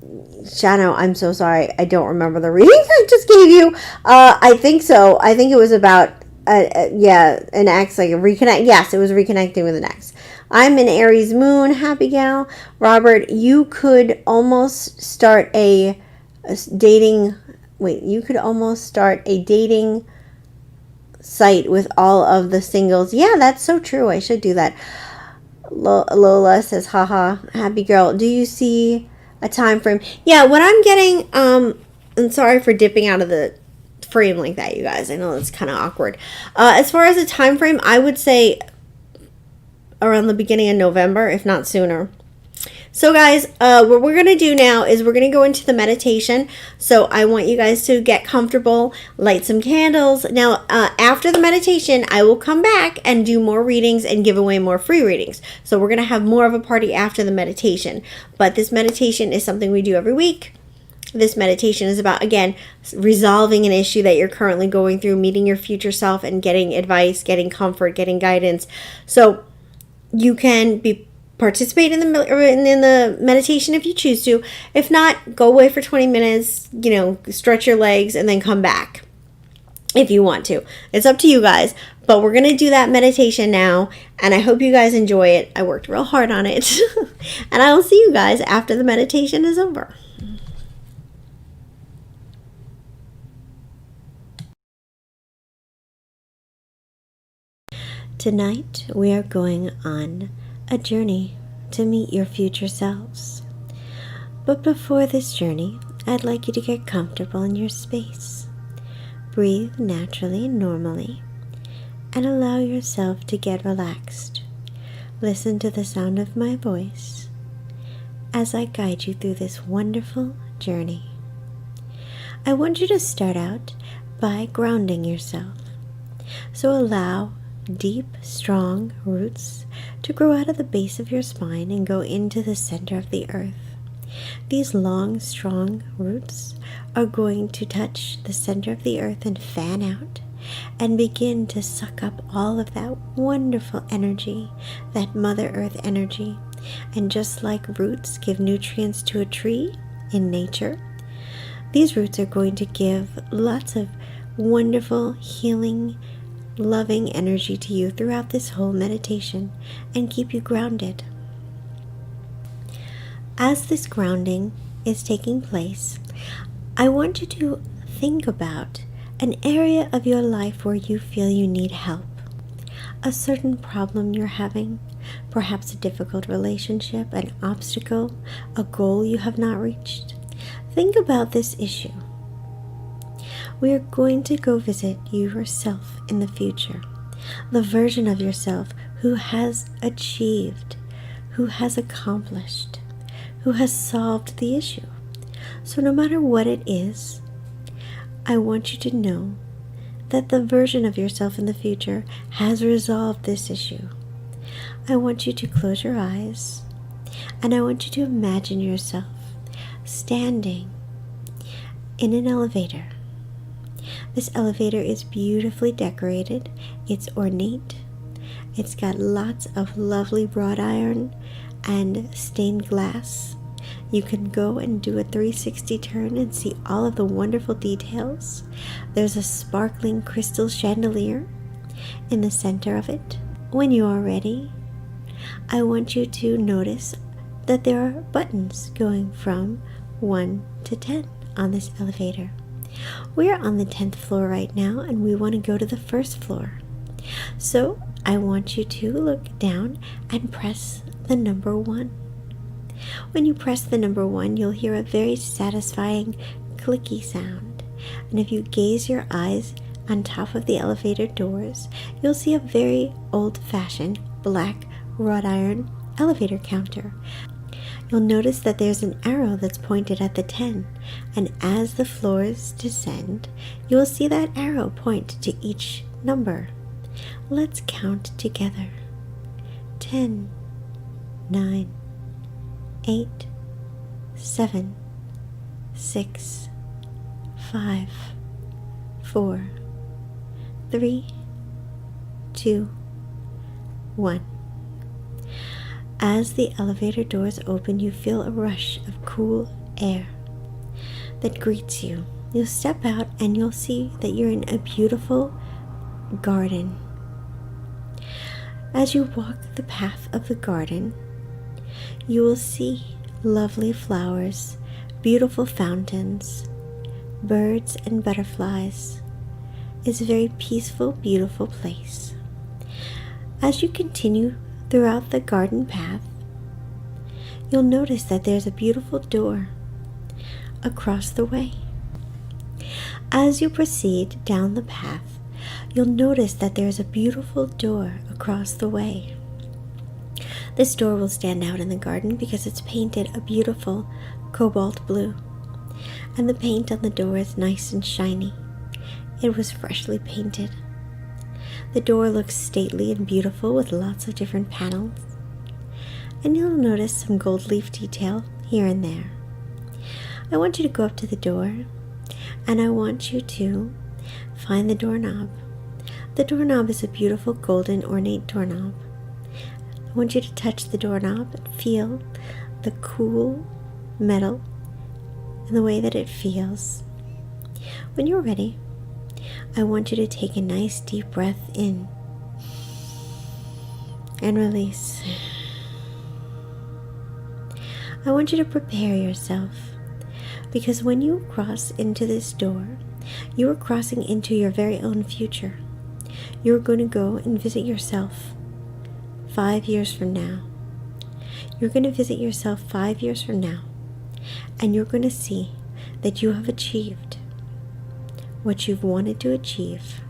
I'm so sorry. I don't remember the readings I just gave you. I think so. I think it was about, an X, like a reconnect. Yes, it was reconnecting with an X. I'm an Aries moon, Happy Gal. Robert, you could almost start a dating site with all of the singles. Yeah, that's so true. I should do that. Lola says, haha, happy girl. Do you see a time frame? Yeah, what I'm getting, and sorry for dipping out of the frame like that, you guys. I know it's kind of awkward. As far as a time frame, I would say around the beginning of November, if not sooner. So guys, what we're going to do now is we're going to go into the meditation. So I want you guys to get comfortable, light some candles. Now, after the meditation, I will come back and do more readings and give away more free readings. So we're going to have more of a party after the meditation. But this meditation is something we do every week. This meditation is about, again, resolving an issue that you're currently going through, meeting your future self and getting advice, getting comfort, getting guidance. So you can participate in the meditation if you choose to. If not, go away for 20 minutes, stretch your legs and then come back if you want to. It's up to you guys. But we're going to do that meditation now, and I hope you guys enjoy it. I worked real hard on it. And I will see you guys after the meditation is over. Tonight, we are going on a journey to meet your future selves. But before this journey, I'd like you to get comfortable in your space. Breathe naturally and normally, and allow yourself to get relaxed. Listen to the sound of my voice as I guide you through this wonderful journey. I want you to start out by grounding yourself. So allow deep, strong roots to grow out of the base of your spine and go into the center of the earth. These long, strong roots are going to touch the center of the earth and fan out and begin to suck up all of that wonderful energy, that Mother Earth energy, And just like roots give nutrients to a tree in nature, these roots are going to give lots of wonderful, healing, loving energy to you throughout this whole meditation and keep you grounded. As this grounding is taking place, I want you to think about an area of your life where you feel you need help. A certain problem you're having, perhaps a difficult relationship, an obstacle, a goal you have not reached. Think about this issue. We are going to go visit yourself in the future, the version of yourself who has achieved, who has accomplished, who has solved the issue. So no matter what it is, I want you to know that the version of yourself in the future has resolved this issue. I want you to close your eyes, and I want you to imagine yourself standing in an elevator. This elevator is beautifully decorated. It's ornate. It's got lots of lovely wrought iron and stained glass. You can go and do a 360 turn and see all of the wonderful details. There's a sparkling crystal chandelier in the center of it. When you are ready, I want you to notice that there are buttons going from 1 to 10 on this elevator. We are on the 10th floor right now, and we want to go to the first floor. So I want you to look down and press the number 1. When you press the number 1, you'll hear a very satisfying clicky sound. And if you gaze your eyes on top of the elevator doors, you'll see a very old-fashioned black wrought iron elevator counter. You'll notice that there's an arrow that's pointed at the 10, and as the floors descend, you will see that arrow point to each number. Let's count together. 10, 9, 8, 7, 6, 5, 4, 3, 2, 1. As the elevator doors open, you feel a rush of cool air that greets you. You'll step out and you'll see that you're in a beautiful garden. As you walk the path of the garden, you will see lovely flowers, beautiful fountains, birds and butterflies. It's a very peaceful, beautiful place. As you continue throughout the garden path, you'll notice that there's a beautiful door across the way. As you proceed down the path, you'll notice that there's a beautiful door across the way. This door will stand out in the garden because it's painted a beautiful cobalt blue, and the paint on the door is nice and shiny. It was freshly painted. The door looks stately and beautiful with lots of different panels, and you'll notice some gold leaf detail here and there. I want you to go up to the door, and I want you to find the doorknob. The doorknob is a beautiful golden ornate doorknob. I want you to touch the doorknob and feel the cool metal and the way that it feels. When you're ready, I want you to take a nice deep breath in and release. I want you to prepare yourself, because when you cross into this door, you are crossing into your very own future. You're going to go and visit yourself 5 years from now. You're going to visit yourself 5 years from now, and you're going to see that you have achieved what you've wanted to achieve,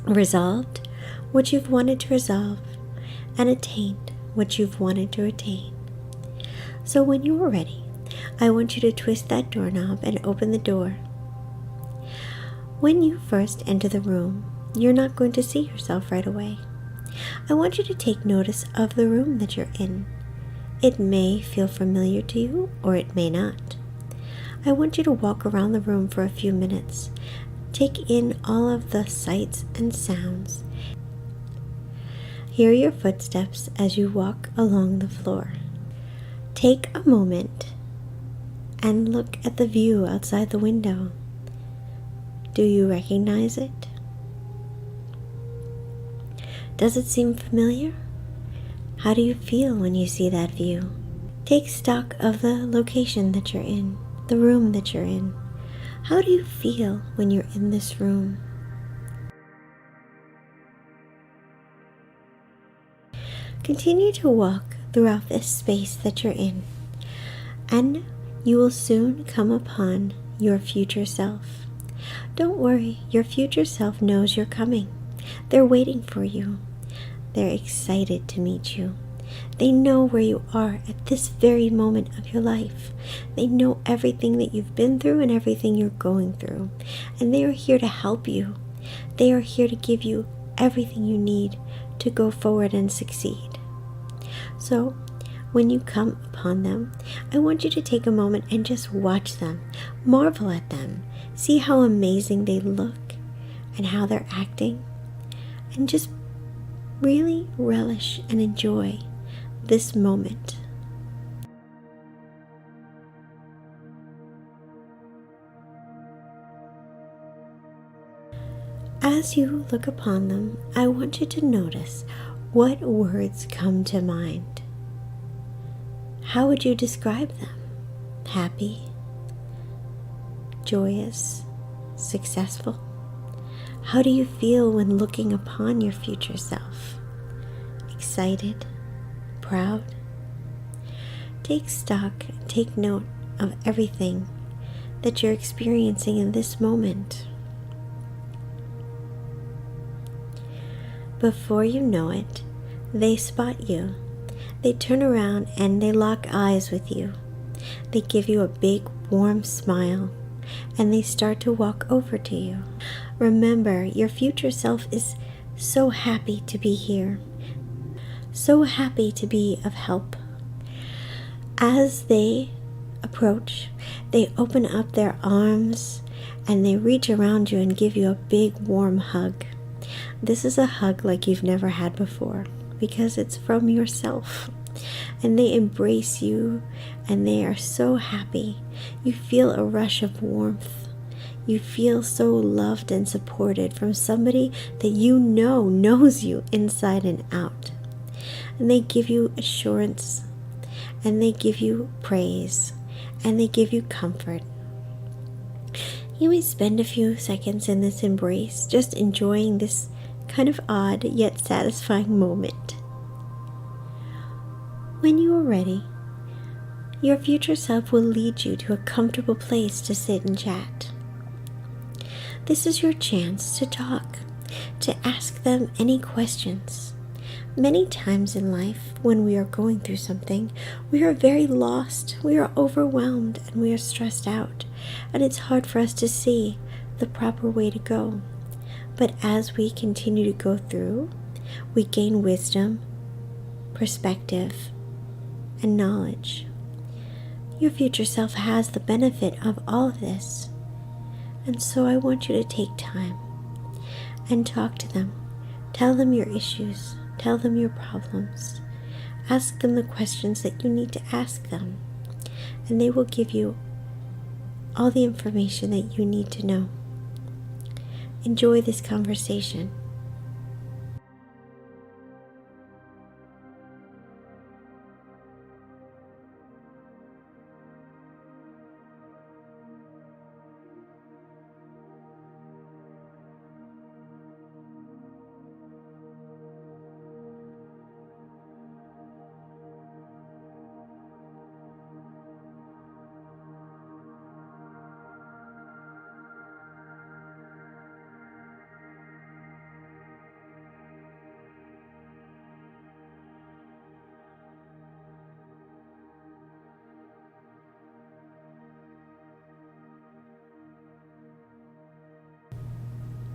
resolved what you've wanted to resolve, and attained what you've wanted to attain. So when you are ready, I want you to twist that doorknob and open the door. When you first enter the room, you're not going to see yourself right away. I want you to take notice of the room that you're in. It may feel familiar to you, or it may not. I want you to walk around the room for a few minutes. Take in all of the sights and sounds. Hear your footsteps as you walk along the floor. Take a moment and look at the view outside the window. Do you recognize it? Does it seem familiar? How do you feel when you see that view? Take stock of the location that you're in, the room that you're in. How do you feel when you're in this room? Continue to walk throughout this space that you're in, and you will soon come upon your future self. Don't worry, your future self knows you're coming. They're waiting for you. They're excited to meet you. They know where you are at this very moment of your life. They know everything that you've been through and everything you're going through, and they are here to help you. They are here to give you everything you need to go forward and succeed. So, when you come upon them, I want you to take a moment and just watch them, marvel at them, see how amazing they look and how they're acting, and just really relish and enjoy this moment. As you look upon them, I want you to notice what words come to mind. How would you describe them? Happy, joyous, successful? How do you feel when looking upon your future self? Excited, proud? Take stock, take note of everything that you're experiencing in this moment. Before you know it, they spot you. They turn around and they lock eyes with you. They give you a big, warm smile, and they start to walk over to you. Remember, your future self is so happy to be here, so happy to be of help. As they approach, they open up their arms and they reach around you and give you a big, warm hug. This is a hug like you've never had before, because it's from yourself, and they embrace you and they are so happy. You feel a rush of warmth. You feel so loved and supported from somebody that you know knows you inside and out. And they give you assurance, and they give you praise, and they give you comfort. You may spend a few seconds in this embrace, just enjoying this kind of odd yet satisfying moment. When you are ready, your future self will lead you to a comfortable place to sit and chat. This is your chance to talk, to ask them any questions. Many times in life, when we are going through something, we are very lost, we are overwhelmed, and we are stressed out, and it's hard for us to see the proper way to go. But as we continue to go through, we gain wisdom, perspective, and knowledge. Your future self has the benefit of all of this. And so I want you to take time and talk to them. Tell them your issues. Tell them your problems. Ask them the questions that you need to ask them. And they will give you all the information that you need to know. Enjoy this conversation.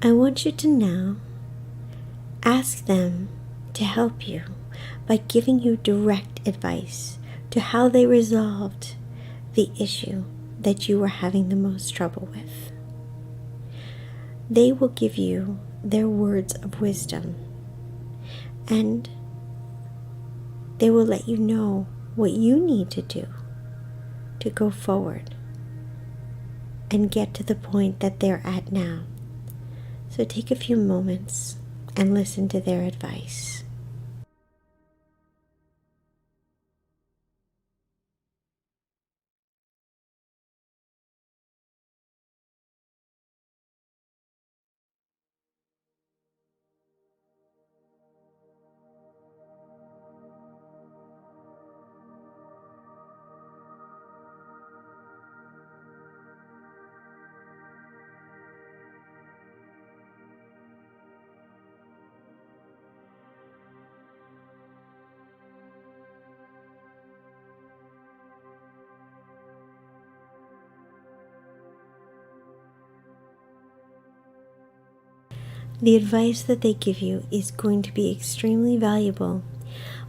I want you to now ask them to help you by giving you direct advice to how they resolved the issue that you were having the most trouble with. They will give you their words of wisdom, and they will let you know what you need to do to go forward and get to the point that they're at now. So take a few moments and listen to their advice. The advice that they give you is going to be extremely valuable,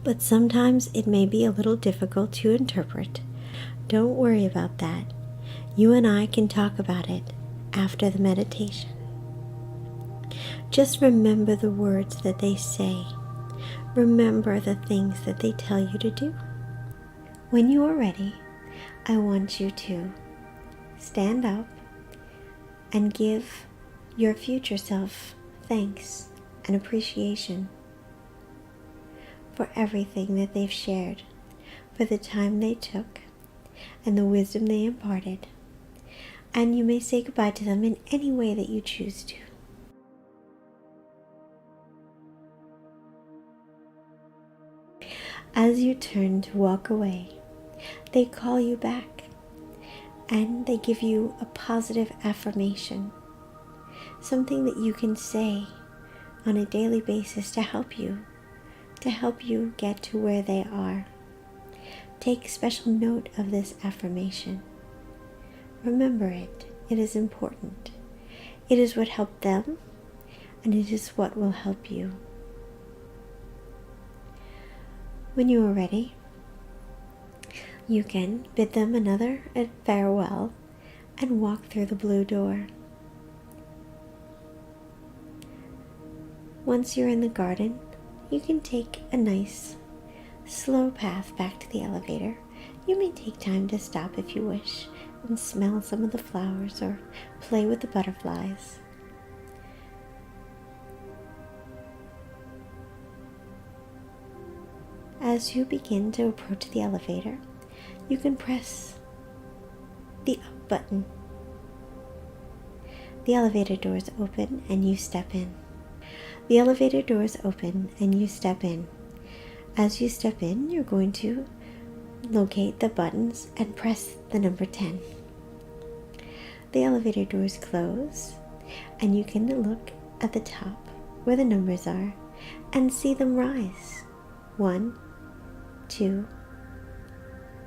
but sometimes it may be a little difficult to interpret. Don't worry about that. You and I can talk about it after the meditation. Just remember the words that they say. Remember the things that they tell you to do. When you are ready, I want you to stand up and give your future self thanks and appreciation for everything that they've shared, for the time they took, and the wisdom they imparted. And you may say goodbye to them in any way that you choose to. As you turn to walk away, they call you back and they give you a positive affirmation, something that you can say on a daily basis to help you get to where they are. Take special note of this affirmation. Remember it. It is important. It is what helped them, and it is what will help you. When you are ready, you can bid them another farewell and walk through the blue door. Once you're in the garden, you can take a nice, slow path back to the elevator. You may take time to stop if you wish and smell some of the flowers or play with the butterflies. As you begin to approach the elevator, you can press the up button. The elevator doors open and you step in. The elevator doors open and you step in. As you step in, you're going to locate the buttons and press the number 10. The elevator doors close and you can look at the top where the numbers are and see them rise. 1, 2,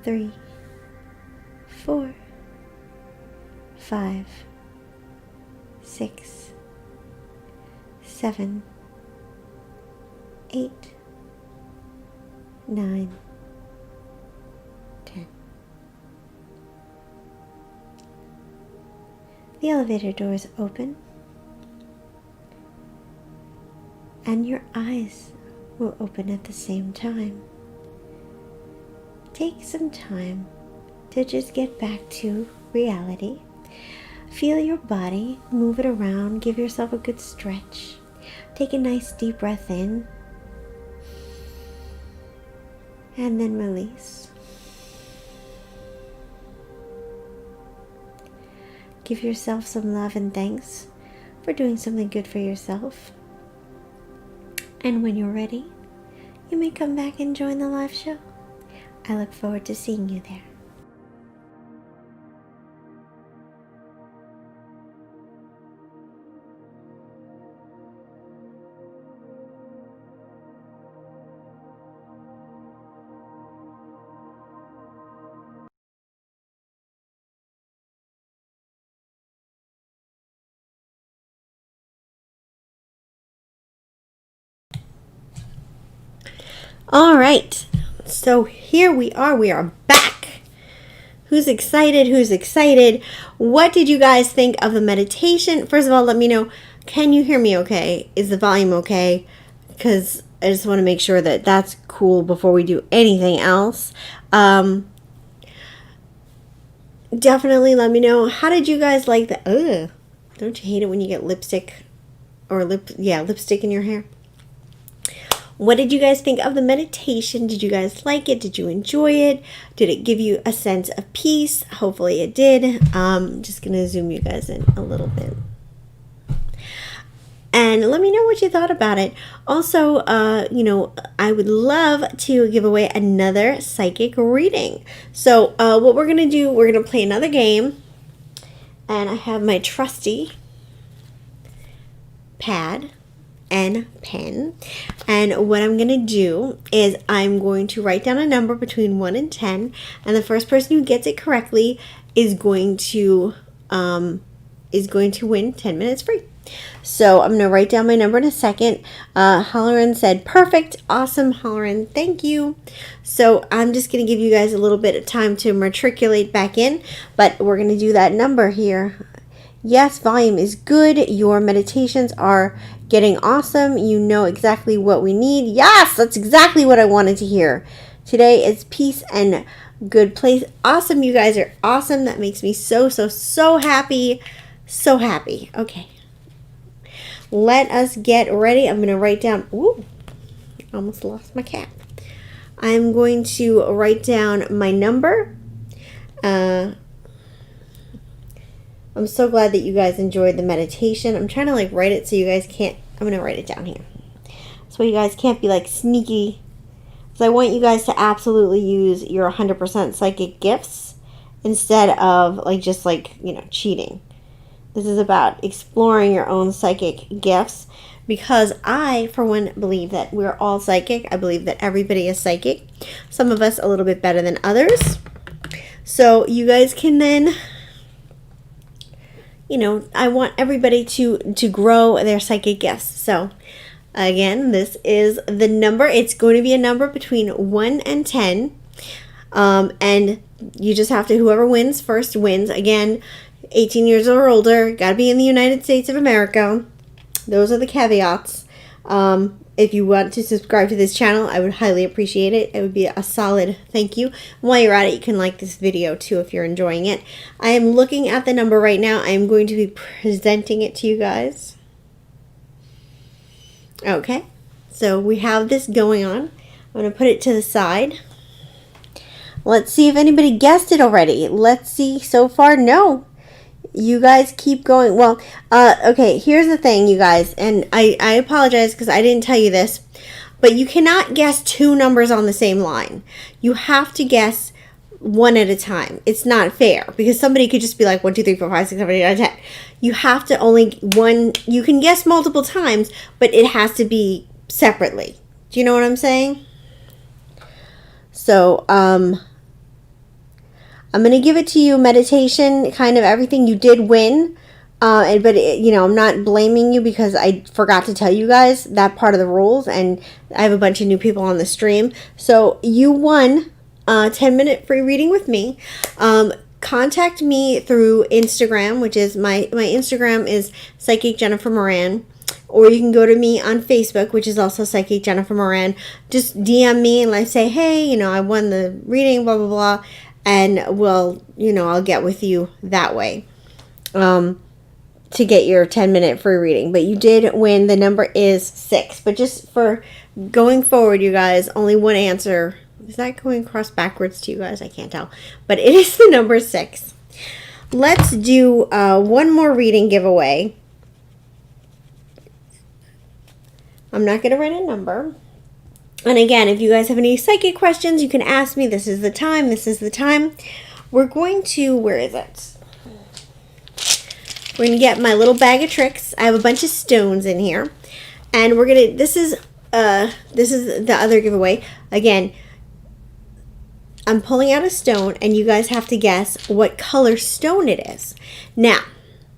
3, 4, 5, 6, 7, 8, 9, 10. The elevator doors open and your eyes will open at the same time. Take some time to just get back to reality. Feel your body, move it around, give yourself a good stretch. Take a nice deep breath in and then release. Give yourself some love and thanks for doing something good for yourself. And when you're ready, you may come back and join the live show. I look forward to seeing you there. All right, so here we are back. Who's excited? Who's excited? What did you guys think of the meditation? First of all, let me know, can you hear me okay? Is the volume okay? Because I just want to make sure that that's cool before we do anything else. Definitely let me know, how did you guys like the, don't you hate it when you get lipstick or lipstick in your hair? What did you guys think of the meditation? Did you guys like it? Did you enjoy it? Did it give you a sense of peace? Hopefully it did. Just gonna zoom you guys in a little bit. And let me know what you thought about it. Also, I would love to give away another psychic reading. So what we're going to do, we're going to play another game. And I have my trusty pad and pen. And what I'm going to do is I'm going to write down a number between 1 and 10. And the first person who gets it correctly is going to win 10 minutes free. So I'm going to write down my number in a second. Holleran said, perfect. Awesome, Holleran. Thank you. So I'm just going to give you guys a little bit of time to matriculate back in. But we're going to do that number here. Yes, volume is good. Your meditations are getting awesome. You know exactly what we need. Yes, that's exactly what I wanted to hear. Today is peace and good place. Awesome. You guys are awesome. That makes me so, so, so happy. So happy. Okay. Let us get ready. I'm going to write down, almost lost my cap. I'm going to write down my number. I'm so glad that you guys enjoyed the meditation. I'm trying to write it so you guys can't, I'm going to write it down here. So you guys can't be sneaky. So I want you guys to absolutely use your 100% psychic gifts instead of just cheating. This is about exploring your own psychic gifts, because I, for one, believe that we're all psychic. I believe that everybody is psychic. Some of us a little bit better than others. So you guys can then, I want everybody to grow their psychic gifts. So again, this is the number. It's going to be a number between 1 and 10. And you just have to, whoever wins first wins. Again, 18 years or older, got to be in the United States of America. Those are the caveats. If you want to subscribe to this channel, I would highly appreciate it. It would be a solid thank you. While you're at it, you can like this video too if you're enjoying it. I am looking at the number right now. I am going to be presenting it to you guys. Okay, so we have this going on. I'm going to put it to the side. Let's see if anybody guessed it already. Let's see. So far, no. You guys keep going. Well, okay, here's the thing, you guys, and I apologize because I didn't tell you this, but you cannot guess two numbers on the same line. You have to guess one at a time. It's not fair because somebody could just be like 1, 2, 3, 4, 5, 6, 7, 8, 9, 10. You have to only one. You can guess multiple times, but it has to be separately. Do you know what I'm saying? So, I'm going to give it to you, meditation, kind of everything. You did win, but I'm not blaming you because I forgot to tell you guys that part of the rules, and I have a bunch of new people on the stream. So you won a 10-minute free reading with me. Contact me through Instagram, which is my Instagram is Psychic Jennifer Moran. Or you can go to me on Facebook, which is also Psychic Jennifer Moran. Just DM me and say, hey, I won the reading, blah, blah, blah. And I'll get with you that way to get your 10-minute free reading. But you did win. The number is 6. But just for going forward, you guys, only one answer. Is that going across backwards to you guys? I can't tell. But it is the number 6. Let's do one more reading giveaway. I'm not going to write a number. And again, if you guys have any psychic questions, you can ask me. This is the time. This is the time. We're going to, where is it? We're going to get my little bag of tricks. I have a bunch of stones in here. And we're going to, this is the other giveaway. Again, I'm pulling out a stone and you guys have to guess what color stone it is. Now,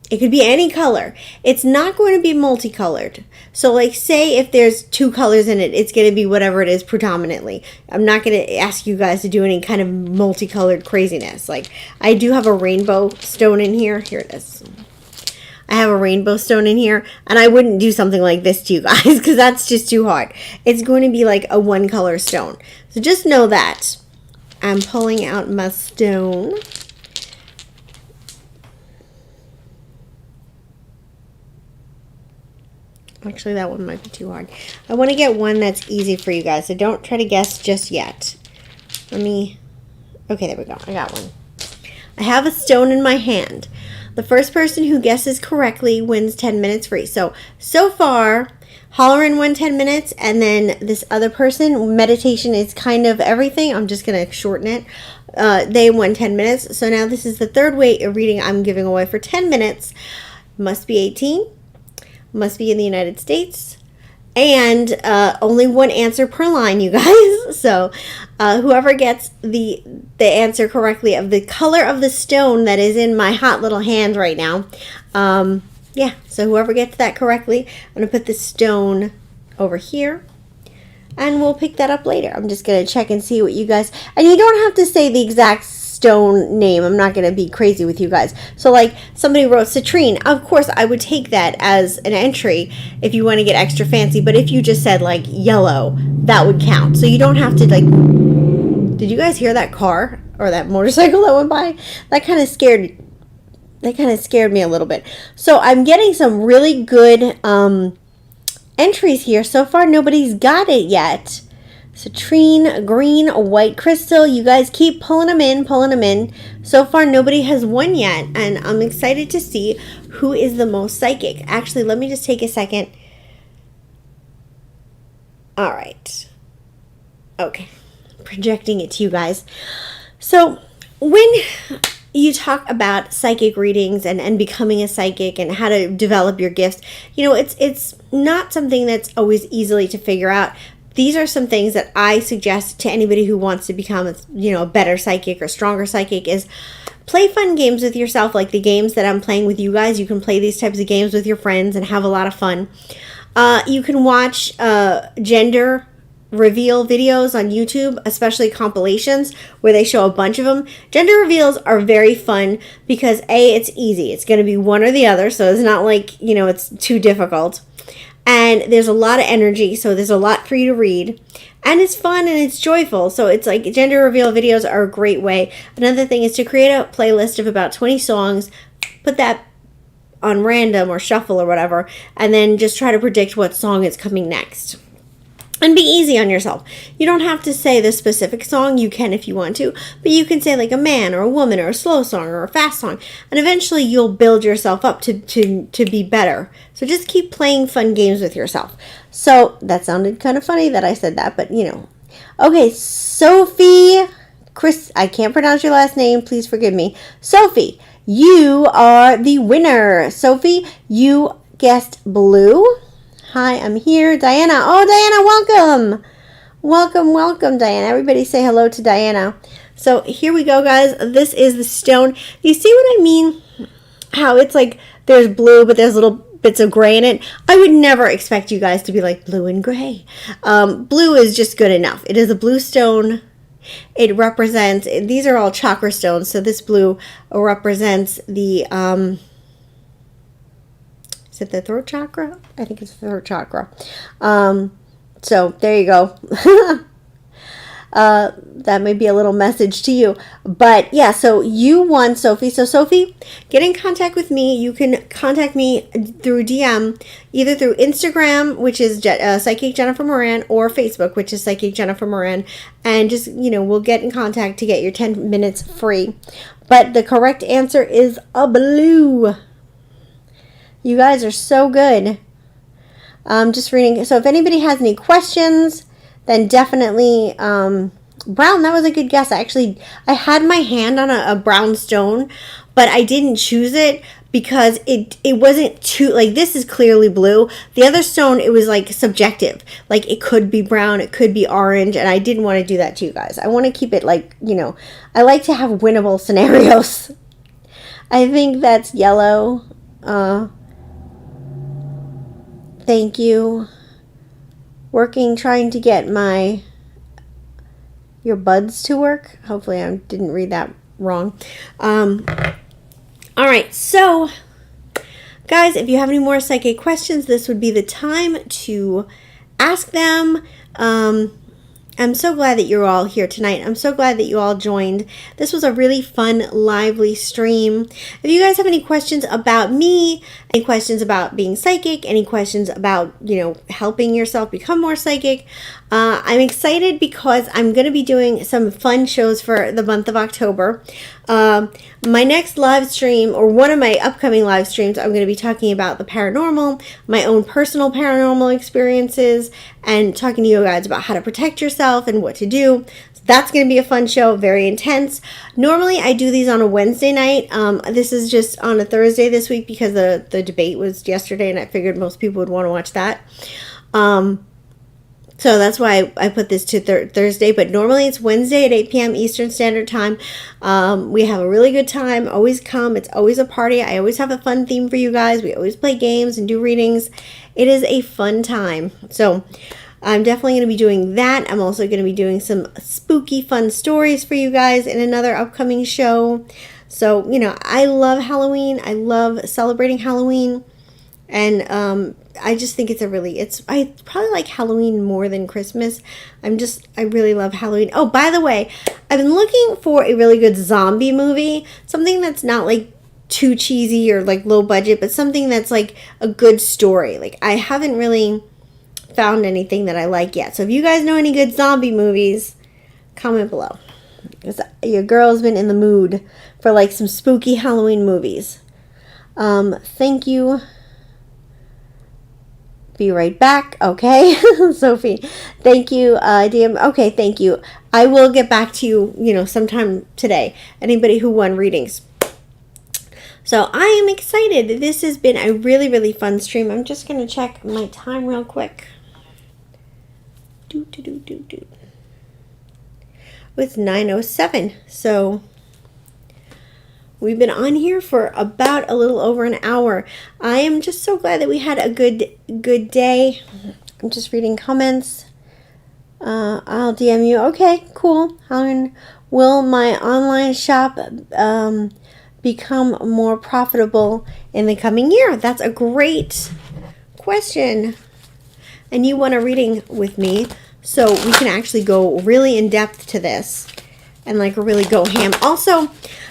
it could be any color. It's not going to be multicolored. So say if there's 2 colors in it, it's going to be whatever it is predominantly. I'm not going to ask you guys to do any kind of multicolored craziness. I do have a rainbow stone in here. Here it is. I have a rainbow stone in here, and I wouldn't do something like this to you guys because that's just too hard. It's going to be like a one color stone. So just know that. I'm pulling out my stone. Actually, that one might be too hard. I want to get one that's easy for you guys, so don't try to guess just yet. Okay, there we go. I got one. I have a stone in my hand. The first person who guesses correctly wins 10 minutes free. So far, Hollerin won 10 minutes, and then this other person, meditation is kind of everything. I'm just going to shorten it. They won 10 minutes. So now this is the third reading I'm giving away for 10 minutes. Must be 18. Must be in the United States. And only one answer per line, you guys. So whoever gets the answer correctly of the color of the stone that is in my hot little hand right now. Yeah, so whoever gets that correctly, I'm going to put the stone over here. And we'll pick that up later. I'm just going to check and see what you guys... And you don't have to say the exact stone name. I'm not going to be crazy with you guys. So like somebody wrote citrine. Of course, I would take that as an entry if you want to get extra fancy. But if you just said like yellow, that would count. So you don't have to like... Did you guys hear that car or that motorcycle that went by? That kind of scared me a little bit. So I'm getting some really good entries here. So far, nobody's got it yet. Citrine, green, white crystal. You guys keep pulling them in. So far, nobody has won yet. And I'm excited to see who is the most psychic. Actually, let me just take a second. All right. Okay. Projecting it to you guys. So when you talk about psychic readings and becoming a psychic and how to develop your gifts, you know, it's not something that's always easily to figure out. These are some things that I suggest to anybody who wants to become a better psychic or stronger psychic is play fun games with yourself, like the games that I'm playing with you guys. You can play these types of games with your friends and have a lot of fun. You can watch gender reveal videos on YouTube, especially compilations where they show a bunch of them. Gender reveals are very fun because it's easy. It's going to be one or the other, so it's not like, it's too difficult. And there's a lot of energy, so there's a lot for you to read. And it's fun and it's joyful. So it's like gender reveal videos are a great way. Another thing is to create a playlist of about 20 songs, put that on random or shuffle or whatever, and then just try to predict what song is coming next. And be easy on yourself. You don't have to say the specific song. You can if you want to. But you can say like a man or a woman or a slow song or a fast song. And eventually you'll build yourself up to be better. So just keep playing fun games with yourself. So that sounded kind of funny that I said that. But, Okay, Sophie. I can't pronounce your last name. Please forgive me. Sophie, you are the winner. Sophie, you guessed blue. Hi, I'm here. Diana. Oh, Diana, welcome. Welcome, Diana. Everybody say hello to Diana. So here we go, guys. This is the stone. You see what I mean? How it's like there's blue, but there's little bits of gray in it. I would never expect you guys to be like blue and gray. Blue is just good enough. It is a blue stone. It represents, these are all chakra stones. So this blue represents the, is it the throat chakra? I think it's the throat chakra. So there you go. That may be a little message to you. But yeah, so you won, Sophie. So Sophie, get in contact with me. You can contact me through DM, either through Instagram, which is Psychic Jennifer Moran, or Facebook, which is Psychic Jennifer Moran. And just, we'll get in contact to get your 10 minutes free. But the correct answer is a blue. You guys are so good. Just reading. So if anybody has any questions, then definitely brown. That was a good guess. I had my hand on a brown stone, but I didn't choose it because it wasn't too, like, this is clearly blue. The other stone, it was like subjective. Like it could be brown, it could be orange, and I didn't want to do that to you guys. I want to keep it like, I like to have winnable scenarios. I think that's yellow. Thank you. Trying to get your buds to work. Hopefully I didn't read that wrong. All right, so Guys, if you have any more psychic questions, this would be the time to ask them. I'm so glad that you're all here tonight. I'm so glad that you all joined. This was a really fun, lively stream. If you guys have any questions about me, any questions about being psychic, any questions about, helping yourself become more psychic, I'm excited because I'm going to be doing some fun shows for the month of October. My next live stream, or one of my upcoming live streams, I'm going to be talking about the paranormal, my own personal paranormal experiences, and talking to you guys about how to protect yourself and what to do. So that's going to be a fun show, very intense. Normally, I do these on a Wednesday night. This is just on a Thursday this week because the debate was yesterday, and I figured most people would want to watch that. So that's why I put this to Thursday, but normally it's Wednesday at 8 p.m. Eastern Standard Time. We have a really good time. Always come. It's always a party. I always have a fun theme for you guys. We always play games and do readings. It is a fun time. So I'm definitely going to be doing that. I'm also going to be doing some spooky fun stories for you guys in another upcoming show. So, I love Halloween. I love celebrating Halloween. And I just think I probably like Halloween more than Christmas. I really love Halloween. Oh, by the way, I've been looking for a really good zombie movie. Something that's not like too cheesy or like low budget, but something that's like a good story. Like, I haven't really found anything that I like yet. So if you guys know any good zombie movies, comment below. Because your girl's been in the mood for like some spooky Halloween movies. Thank you. Be right back. Okay. Sophie, thank you. DM. Okay. Thank you. I will get back to you, sometime today. Anybody who won readings. So I am excited. This has been a really, really fun stream. I'm just going to check my time real quick. It's 9:07. So we've been on here for about a little over an hour. I am just so glad that we had a good day. I'm just reading comments. I'll DM you. Okay, cool. Will my online shop become more profitable in the coming year? That's a great question. And you want a reading with me, so we can actually go really in depth to this and like really go ham. Also,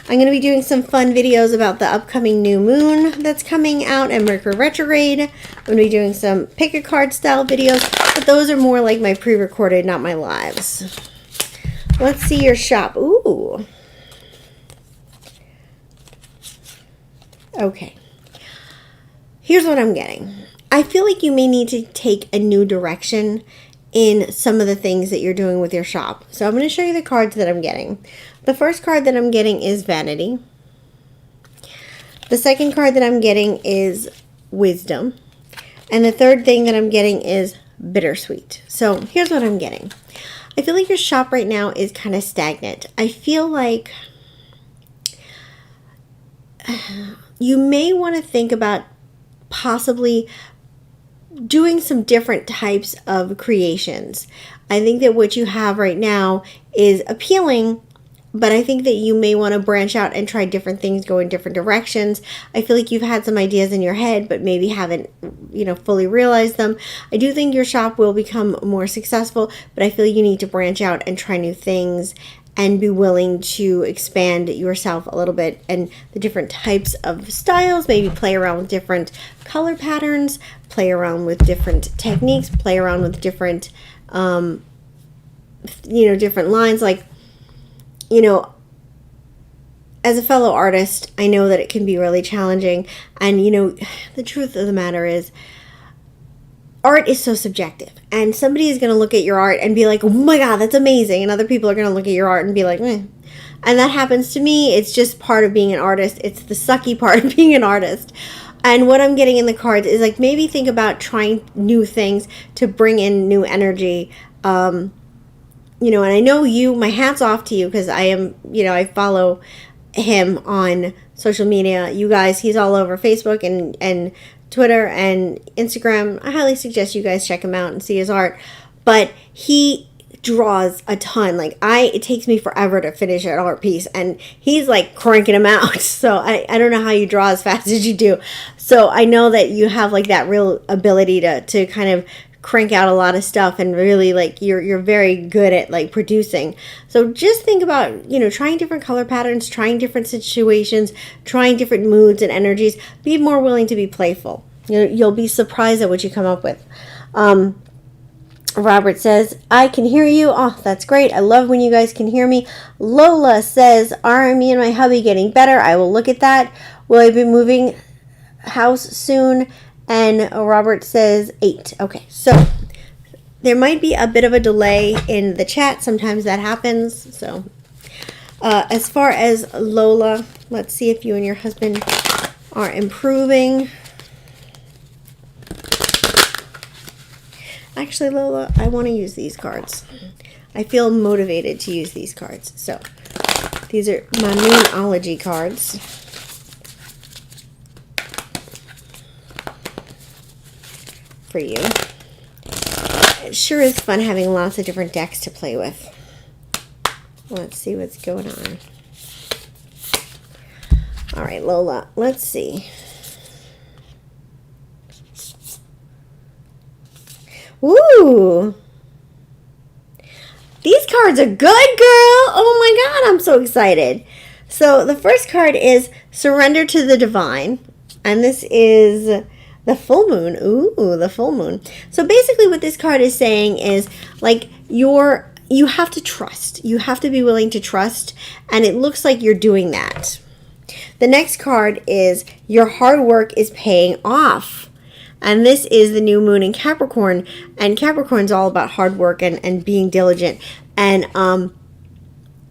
I'm going to be doing some fun videos about the upcoming new moon that's coming out and Mercury retrograde. I'm going to be doing some pick a card style videos, but those are more like my pre-recorded, not my lives. Let's see your shop. Ooh. Okay. Here's what I'm getting. I feel like you may need to take a new direction in some of the things that you're doing with your shop. So I'm going to show you the cards that I'm getting. The first card that I'm getting is Vanity. The second card that I'm getting is Wisdom. And the third thing that I'm getting is Bittersweet. So here's what I'm getting. I feel like your shop right now is kind of stagnant. I feel like you may want to think about possibly doing some different types of creations. I think that what you have right now is appealing, but I think that you may want to branch out and try different things, go in different directions. I feel like you've had some ideas in your head, but maybe haven't, fully realized them. I do think your shop will become more successful, but I feel you need to branch out and try new things and be willing to expand yourself a little bit and the different types of styles, maybe play around with different color patterns, play around with different techniques, play around with different, different lines. Like, as a fellow artist, I know that it can be really challenging. And, the truth of the matter is, art is so subjective, and somebody is going to look at your art and be like, oh my God, that's amazing. And other people are going to look at your art and be like, meh. And that happens to me. It's just part of being an artist. It's the sucky part of being an artist. And what I'm getting in the cards is like, maybe think about trying new things to bring in new energy. And I know my hat's off to you because I am, I follow him on social media. You guys, he's all over Facebook and Twitter and Instagram. I highly suggest you guys check him out and see his art. But he draws a ton. Like it takes me forever to finish an art piece, and he's like cranking them out. So I don't know how you draw as fast as you do. So I know that you have like that real ability to kind of crank out a lot of stuff, and really like you're very good at like producing. So just think about, you know, trying different color patterns, trying different situations, trying different moods and energies. Be more willing to be playful. You'll be surprised at what you come up with. Robert says, I can hear you. Oh, that's great. I love when you guys can hear me. Lola says, are me and my hubby getting better? I will look at that. Will I be moving house soon? And Robert says 8. Okay, so there might be a bit of a delay in the chat. Sometimes that happens. So as far as Lola, let's see if you and your husband are improving. Actually, Lola, I want to use these cards. I feel motivated to use these cards. So these are my Moonology cards. For you. It sure is fun having lots of different decks to play with. Let's see what's going on. All right, Lola, let's see. Ooh. These cards are good, girl. Oh my God, I'm so excited. So the first card is Surrender to the Divine. And this is the full moon. Ooh, the full moon. So basically what this card is saying is like you have to trust. You have to be willing to trust. And it looks like you're doing that. The next card is your hard work is paying off. And this is the new moon in Capricorn. And Capricorn's all about hard work and being diligent. And,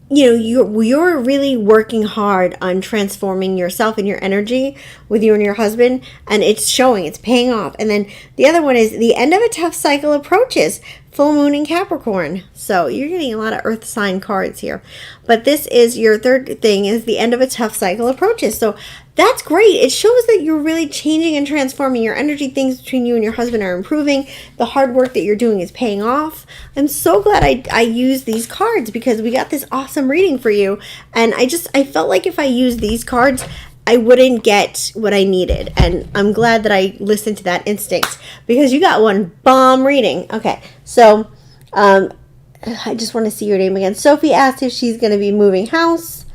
you know, you're really working hard on transforming yourself and your energy with you and your husband. And it's showing. It's paying off. And then the other one is the end of a tough cycle approaches. Full moon in Capricorn. So you're getting a lot of earth sign cards here. But this is your third thing, is the end of a tough cycle approaches. So that's great. It shows that you're really changing and transforming your energy. Things between you and your husband are improving. The hard work that you're doing is paying off. I'm so glad I used these cards because we got this awesome reading for you. And I felt like if I used these cards, I wouldn't get what I needed. And I'm glad that I listened to that instinct because you got one bomb reading. Okay, so I just want to see your name again. Sophie asked if she's going to be moving house.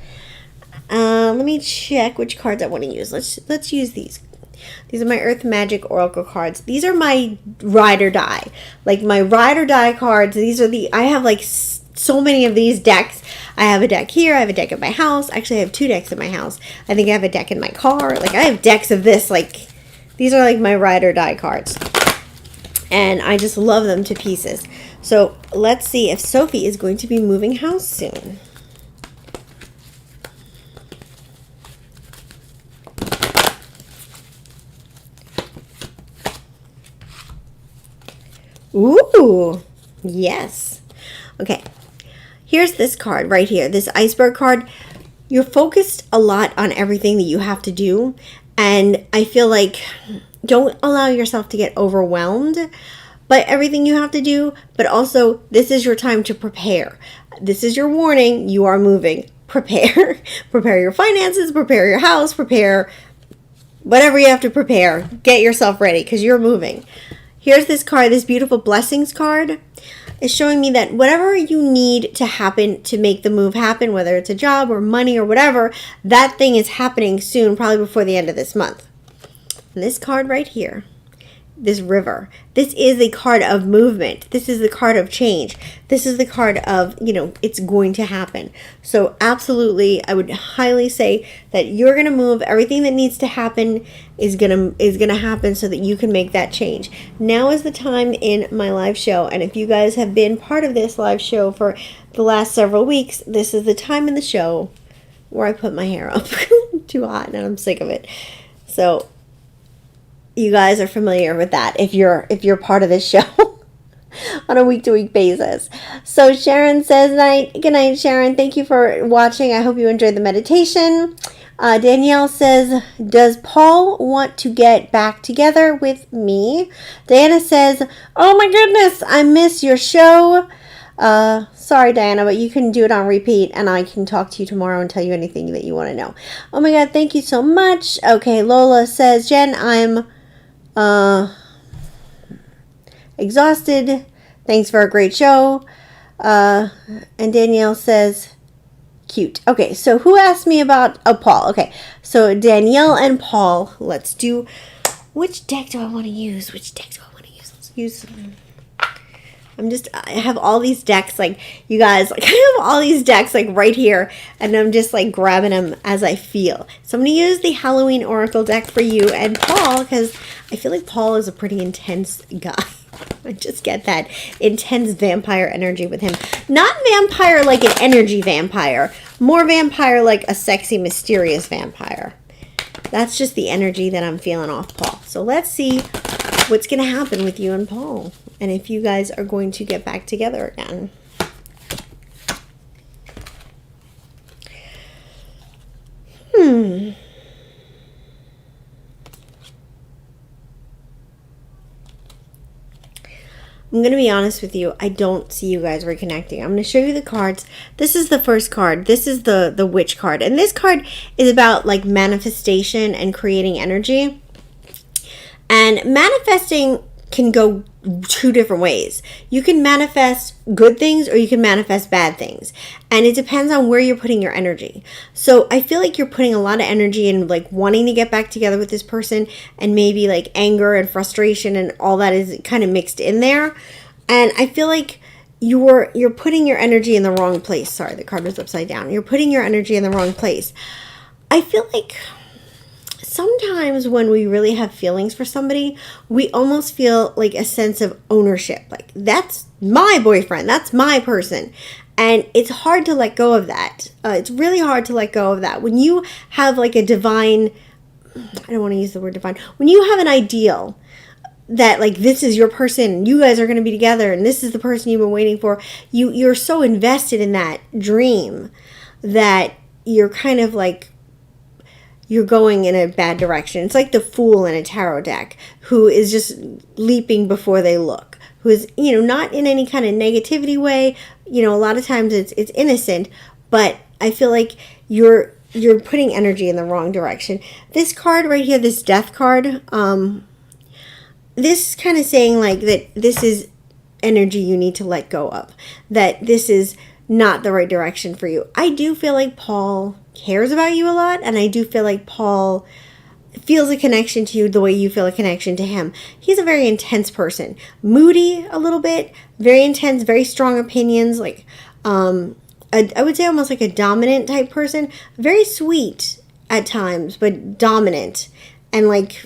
Let me check which cards I want to use. Let's use these. These are my Earth Magic Oracle cards. These are my ride or die. Like my ride or die cards. These are I have like so many of these decks. I have a deck here. I have a deck at my house. Actually, I have 2 decks at my house. I think I have a deck in my car. Like I have decks of this. Like these are like my ride or die cards. And I just love them to pieces. So let's see if Sophie is going to be moving house soon. Ooh, yes. Okay, here's this card right here, this iceberg card. You're focused a lot on everything that you have to do, and I feel like don't allow yourself to get overwhelmed by everything you have to do, but also this is your time to prepare. This is your warning, you are moving. Prepare. Prepare your finances, prepare your house, prepare whatever you have to prepare. Get yourself ready because you're moving. Here's this card, this beautiful blessings card. It's showing me that whatever you need to happen to make the move happen, whether it's a job or money or whatever, that thing is happening soon, probably before the end of this month. And this card right here, this river, this is a card of movement. This is the card of change. This is the card of, you know, it's going to happen. So absolutely, I would highly say that you're going to move. Everything that needs to happen is going to happen so that you can make that change. Now is the time in my live show. And if you guys have been part of this live show for the last several weeks, this is the time in the show where I put my hair up. Too hot and I'm sick of it. So you guys are familiar with that if you're part of this show on a week-to-week basis. So Sharon says, good night, Sharon. Thank you for watching. I hope you enjoyed the meditation. Danielle says, does Paul want to get back together with me? Diana says, oh my goodness, I miss your show. Sorry, Diana, but you can do it on repeat, and I can talk to you tomorrow and tell you anything that you want to know. Oh my God, thank you so much. Okay, Lola says, Jen, I'm exhausted. Thanks for a great show. And Danielle says, cute. Okay, so who asked me about Paul? Okay, so Danielle and Paul. Let's do. Which deck do I want to use? Let's use. I have all these decks, like, you guys, like, I have all these decks, like, right here, and I'm just, like, grabbing them as I feel. So I'm going to use the Halloween Oracle deck for you and Paul, because I feel like Paul is a pretty intense guy. I just get that intense vampire energy with him. Not vampire like an energy vampire, more vampire like a sexy, mysterious vampire. That's just the energy that I'm feeling off Paul. So let's see what's going to happen with you and Paul, and if you guys are going to get back together again. I'm going to be honest with you. I don't see you guys reconnecting. I'm going to show you the cards. This is the first card. This is the witch card. And this card is about, like, manifestation and creating energy. And manifesting can go two different ways. You can manifest good things or you can manifest bad things. And it depends on where you're putting your energy. So I feel like you're putting a lot of energy in, like, wanting to get back together with this person, and maybe, like, anger and frustration and all that is kind of mixed in there. And I feel like you're putting your energy in the wrong place. Sorry, the card was upside down. You're putting your energy in the wrong place. I feel like sometimes when we really have feelings for somebody, we almost feel like a sense of ownership. Like, that's my boyfriend, that's my person. And it's hard to let go of that. It's really hard to let go of that. When you have, like, a divine, I don't want to use the word divine, when you have an ideal that, like, this is your person, you guys are going to be together, and this is the person you've been waiting for, you're so invested in that dream that you're kind of like, you're going in a bad direction. It's like the Fool in a tarot deck who is just leaping before they look, who is, not in any kind of negativity way. A lot of times it's innocent, but I feel like you're putting energy in the wrong direction. This card right here, this Death card, this is kind of saying, like, that this is energy you need to let go of, that this is not the right direction for you. I do feel like Paul cares about you a lot, and I do feel like Paul feels a connection to you the way you feel a connection to him. He's a very intense person, moody a little bit, very intense, very strong opinions, like I would say almost like a dominant type person, very sweet at times, but dominant, and, like,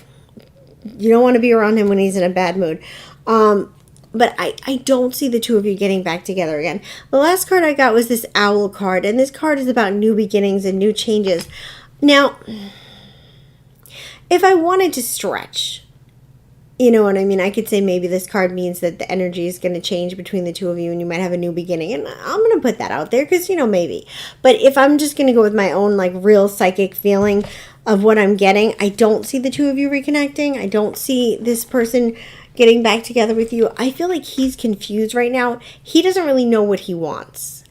you don't want to be around him when he's in a bad mood. But I don't see the two of you getting back together again. The last card I got was this Owl card, and this card is about new beginnings and new changes. Now, if I wanted to stretch, you know what I mean? I could say maybe this card means that the energy is going to change between the two of you and you might have a new beginning. And I'm going to put that out there because, maybe. But if I'm just going to go with my own, like, real psychic feeling of what I'm getting, I don't see the two of you reconnecting. I don't see this person getting back together with you. I feel like he's confused right now. He doesn't really know what he wants.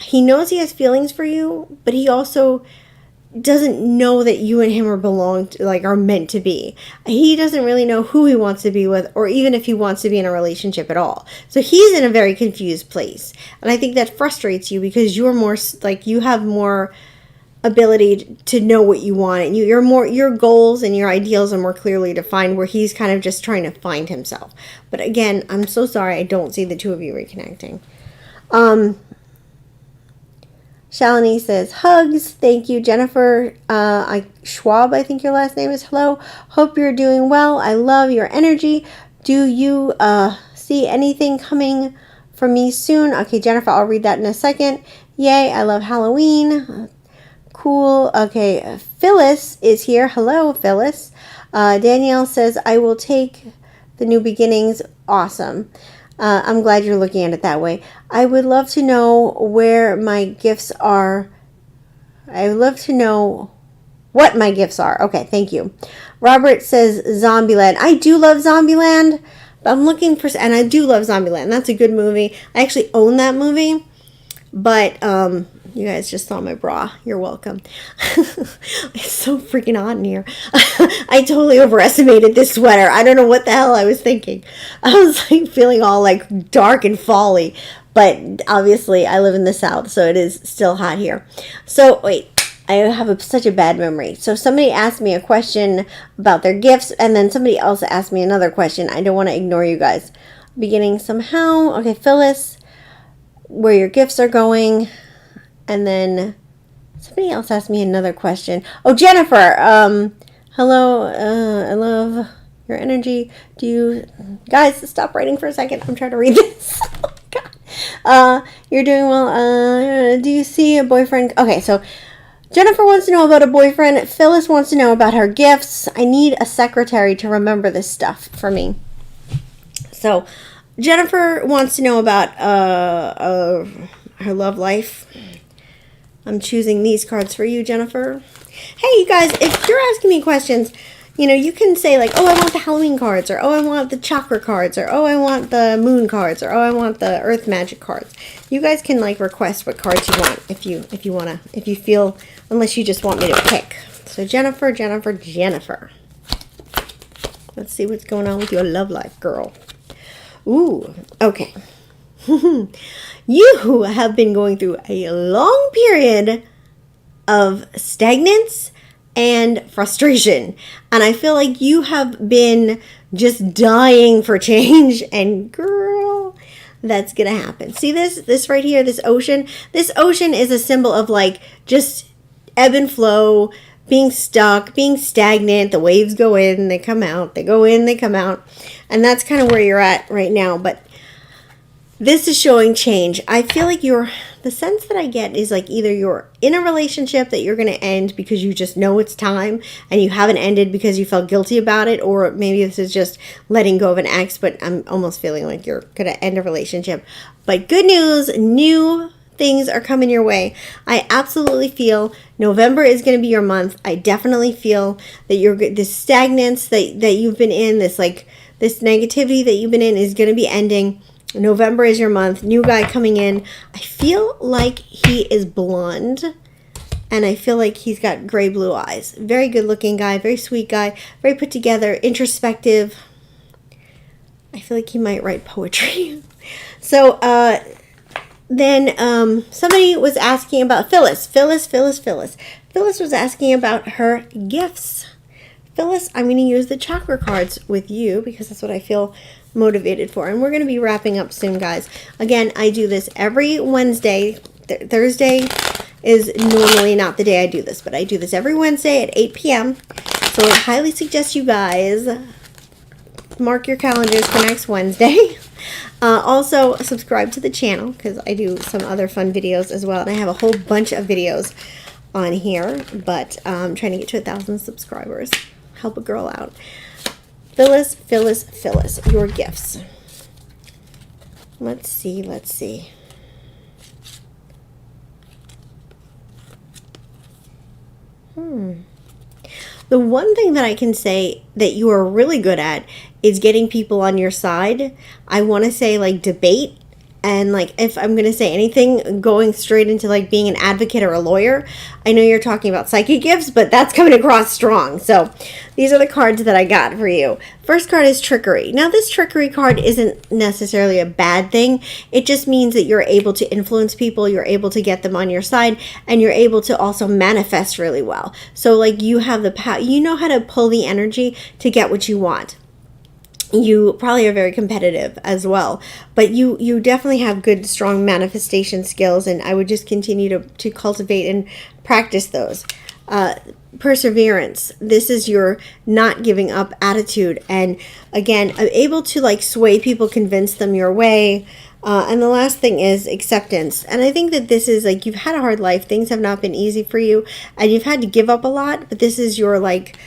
He knows he has feelings for you, but he also doesn't know that you and him are meant to be. He doesn't really know who he wants to be with, or even if he wants to be in a relationship at all. So he's in a very confused place. And I think that frustrates you because you're more, like, you have more ability to know what you want, and your goals and your ideals are more clearly defined, where he's kind of just trying to find himself. But again, I'm so sorry, I don't see the two of you reconnecting. Shalini says, hugs. Thank you, Jennifer. Schwab, I think your last name is. Hello. Hope you're doing well. I love your energy. Do you see anything coming from me soon? Okay, Jennifer, I'll read that in a second. Yay, I love Halloween. Cool. Okay, Phyllis is here. Hello, Phyllis. Danielle says, I will take the new beginnings. Awesome. I'm glad you're looking at it that way. I would love to know where my gifts are. I would love to know what my gifts are. Okay, thank you. Robert says Zombieland. I do love Zombieland. But I'm looking for, and I do love Zombieland. That's a good movie. I actually own that movie. But you guys just saw my bra. You're welcome. It's so freaking hot in here. I totally overestimated this sweater. I don't know what the hell I was thinking. I was like feeling all like dark and folly. But obviously I live in the South, so it is still hot here. So wait, I have such a bad memory. So somebody asked me a question about their gifts, and then somebody else asked me another question. I don't want to ignore you guys. Beginning somehow. Okay, Phyllis, where your gifts are going. And then somebody else asked me another question. Oh, Jennifer, hello, I love your energy. Do you, guys, stop writing for a second. I'm trying to read this. Oh, God. You're doing well. Do you see a boyfriend? Okay, so Jennifer wants to know about a boyfriend. Phyllis wants to know about her gifts. I need a secretary to remember this stuff for me. So Jennifer wants to know about her love life. I'm choosing these cards for you, Jennifer. Hey, you guys, if you're asking me questions, you know, you can say like, oh, I want the Halloween cards, or oh, I want the chakra cards, or oh, I want the moon cards, or oh, I want the earth magic cards. You guys can like request what cards you want if you feel, unless you just want me to pick. So Jennifer. Let's see what's going on with your love life, girl. Ooh, okay. You have been going through a long period of stagnance and frustration. And I feel like you have been just dying for change. And girl, that's going to happen. See this right here, this ocean? This ocean is a symbol of like just ebb and flow, being stuck, being stagnant. The waves go in, they come out. They go in, they come out. And that's kind of where you're at right now. But this is showing change. I feel like the sense that I get is like either you're in a relationship that you're going to end because you just know it's time and you haven't ended because you felt guilty about it, or maybe this is just letting go of an ex, but I'm almost feeling like you're going to end a relationship. But good news, new things are coming your way. I absolutely feel November is going to be your month. I definitely feel that this stagnance that you've been in, this negativity that you've been in is going to be ending. November is your month. New guy coming in. I feel like he is blonde, and I feel like he's got gray blue eyes. Very good looking guy, very sweet guy, very put together, introspective. I feel like he might write poetry. So then somebody was asking about Phyllis. Phyllis was asking about her gifts. Phyllis, I'm going to use the chakra cards with you because that's what I feel motivated for. And we're going to be wrapping up soon, guys. Again, I do this every Wednesday. Thursday is normally not the day I do this, but I do this every Wednesday at 8 p.m. So I highly suggest you guys mark your calendars for next Wednesday. Also, subscribe to the channel because I do some other fun videos as well. And I have a whole bunch of videos on here, but I'm trying to get to 1,000 subscribers. Help a girl out. Phyllis, your gifts. Let's see. The one thing that I can say that you are really good at is getting people on your side. I want to say like debate. And like, if I'm going to say anything, going straight into like being an advocate or a lawyer. I know you're talking about psychic gifts, but that's coming across strong. So these are the cards that I got for you. First card is trickery. Now this trickery card isn't necessarily a bad thing. It just means that you're able to influence people. You're able to get them on your side, and you're able to also manifest really well. So like you have the power, you know how to pull the energy to get what you want. You probably are very competitive as well, but you definitely have good, strong manifestation skills, and I would just continue to cultivate and practice those. Perseverance. This is your not giving up attitude, and again, able to like sway people, convince them your way. And the last thing is acceptance. And I think that this is like, you've had a hard life. Things have not been easy for you, and you've had to give up a lot, but this is your like,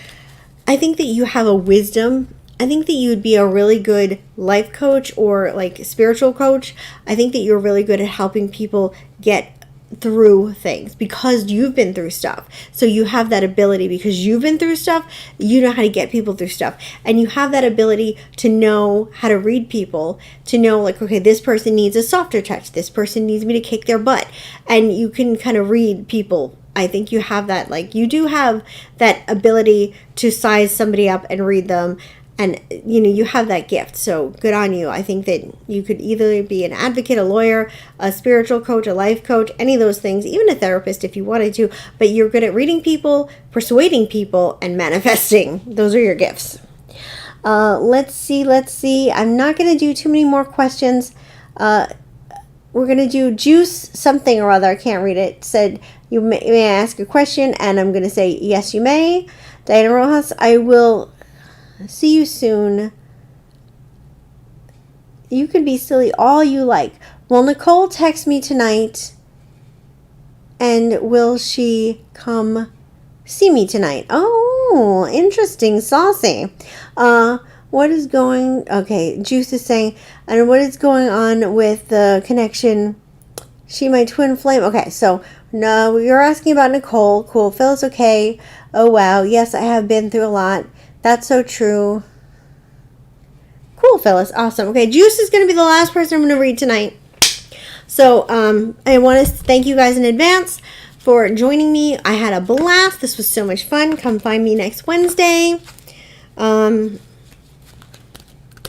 I think that you have a wisdom. I think that you would be a really good life coach or like spiritual coach. I think that you're really good at helping people get through things because you've been through stuff. So you have that ability because you've been through stuff. You know how to get people through stuff, and you have that ability to know how to read people, to know like, okay, this person needs a softer touch. This person needs me to kick their butt. And you can kind of read people. I think you have that, like, you do have that ability to size somebody up and read them. And, you know, you have that gift. So good on you. I think that you could either be an advocate, a lawyer, a spiritual coach, a life coach, any of those things, even a therapist if you wanted to. But you're good at reading people, persuading people, and manifesting. Those are your gifts. Let's see. I'm not going to do too many more questions. We're going to do Juice something or other. I can't read it. Said, you may ask a question, and I'm going to say, yes, you may. Diana Rojas, I will see you soon. You can be silly all you like. Will Nicole text me tonight? And will she come see me tonight? Oh, interesting. Saucy. What is going... Okay, Juice is saying, and what is going on with the connection? She my twin flame. Okay, so no, you're asking about Nicole. Cool. Phyllis, okay. Oh, wow. Yes, I have been through a lot. That's so true. Cool, Phyllis. Awesome. Okay, Juice is going to be the last person I'm going to read tonight. So I want to thank you guys in advance for joining me. I had a blast. This was so much fun. Come find me next Wednesday.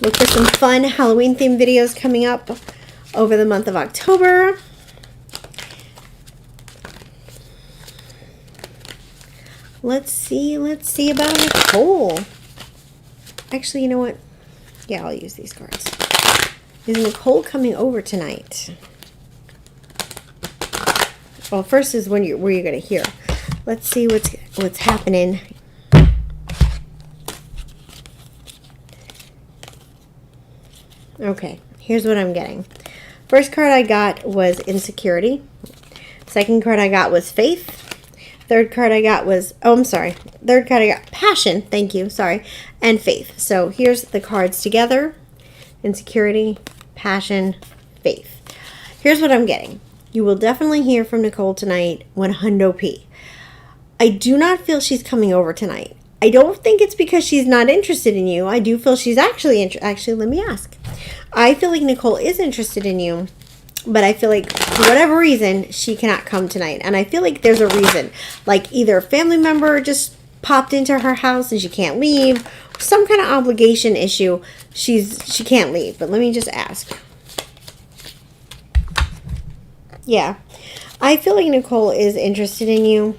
Look for some fun Halloween-themed videos coming up over the month of October. Let's see about Nicole. Actually, you know what? Yeah, I'll use these cards. Is Nicole coming over tonight? Well, first is where you're going to hear. Let's see what's happening. Okay, here's what I'm getting. First card I got was insecurity. Second card I got was faith. Third card I got was, third card I got passion, thank you, sorry, and faith. So here's the cards together. Insecurity, passion, faith. Here's what I'm getting. You will definitely hear from Nicole tonight when Hundo P. I do not feel she's coming over tonight. I don't think it's because she's not interested in you. I do feel she's actually let me ask. I feel like Nicole is interested in you. But I feel like, for whatever reason, she cannot come tonight. And I feel like there's a reason. Like, either a family member just popped into her house and she can't leave. Some kind of obligation issue. She can't leave. But let me just ask. Yeah. I feel like Nicole is interested in you.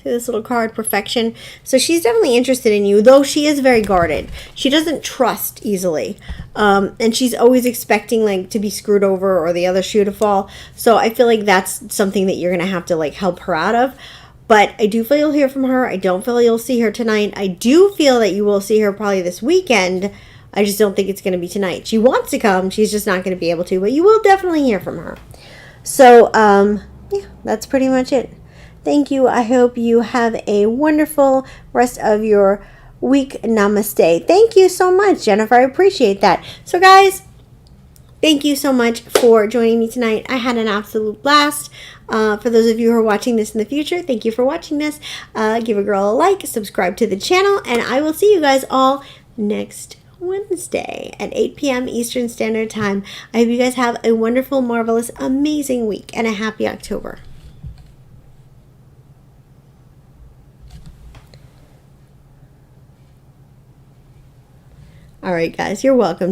See this little card, perfection. So she's definitely interested in you, though she is very guarded. She doesn't trust easily. And she's always expecting like to be screwed over or the other shoe to fall. So I feel like that's something that you're going to have to like help her out of. But I do feel you'll hear from her. I don't feel you'll see her tonight. I do feel that you will see her probably this weekend. I just don't think it's going to be tonight. She wants to come. She's just not going to be able to. But you will definitely hear from her. So, yeah, that's pretty much it. Thank you. I hope you have a wonderful rest of your week. Namaste. Thank you so much, Jennifer. I appreciate that. So, guys, thank you so much for joining me tonight. I had an absolute blast. For those of you who are watching this in the future, thank you for watching this. Give a girl a like, subscribe to the channel, and I will see you guys all next Wednesday at 8 p.m. Eastern Standard Time. I hope you guys have a wonderful, marvelous, amazing week and a happy October. All right, guys, you're welcome.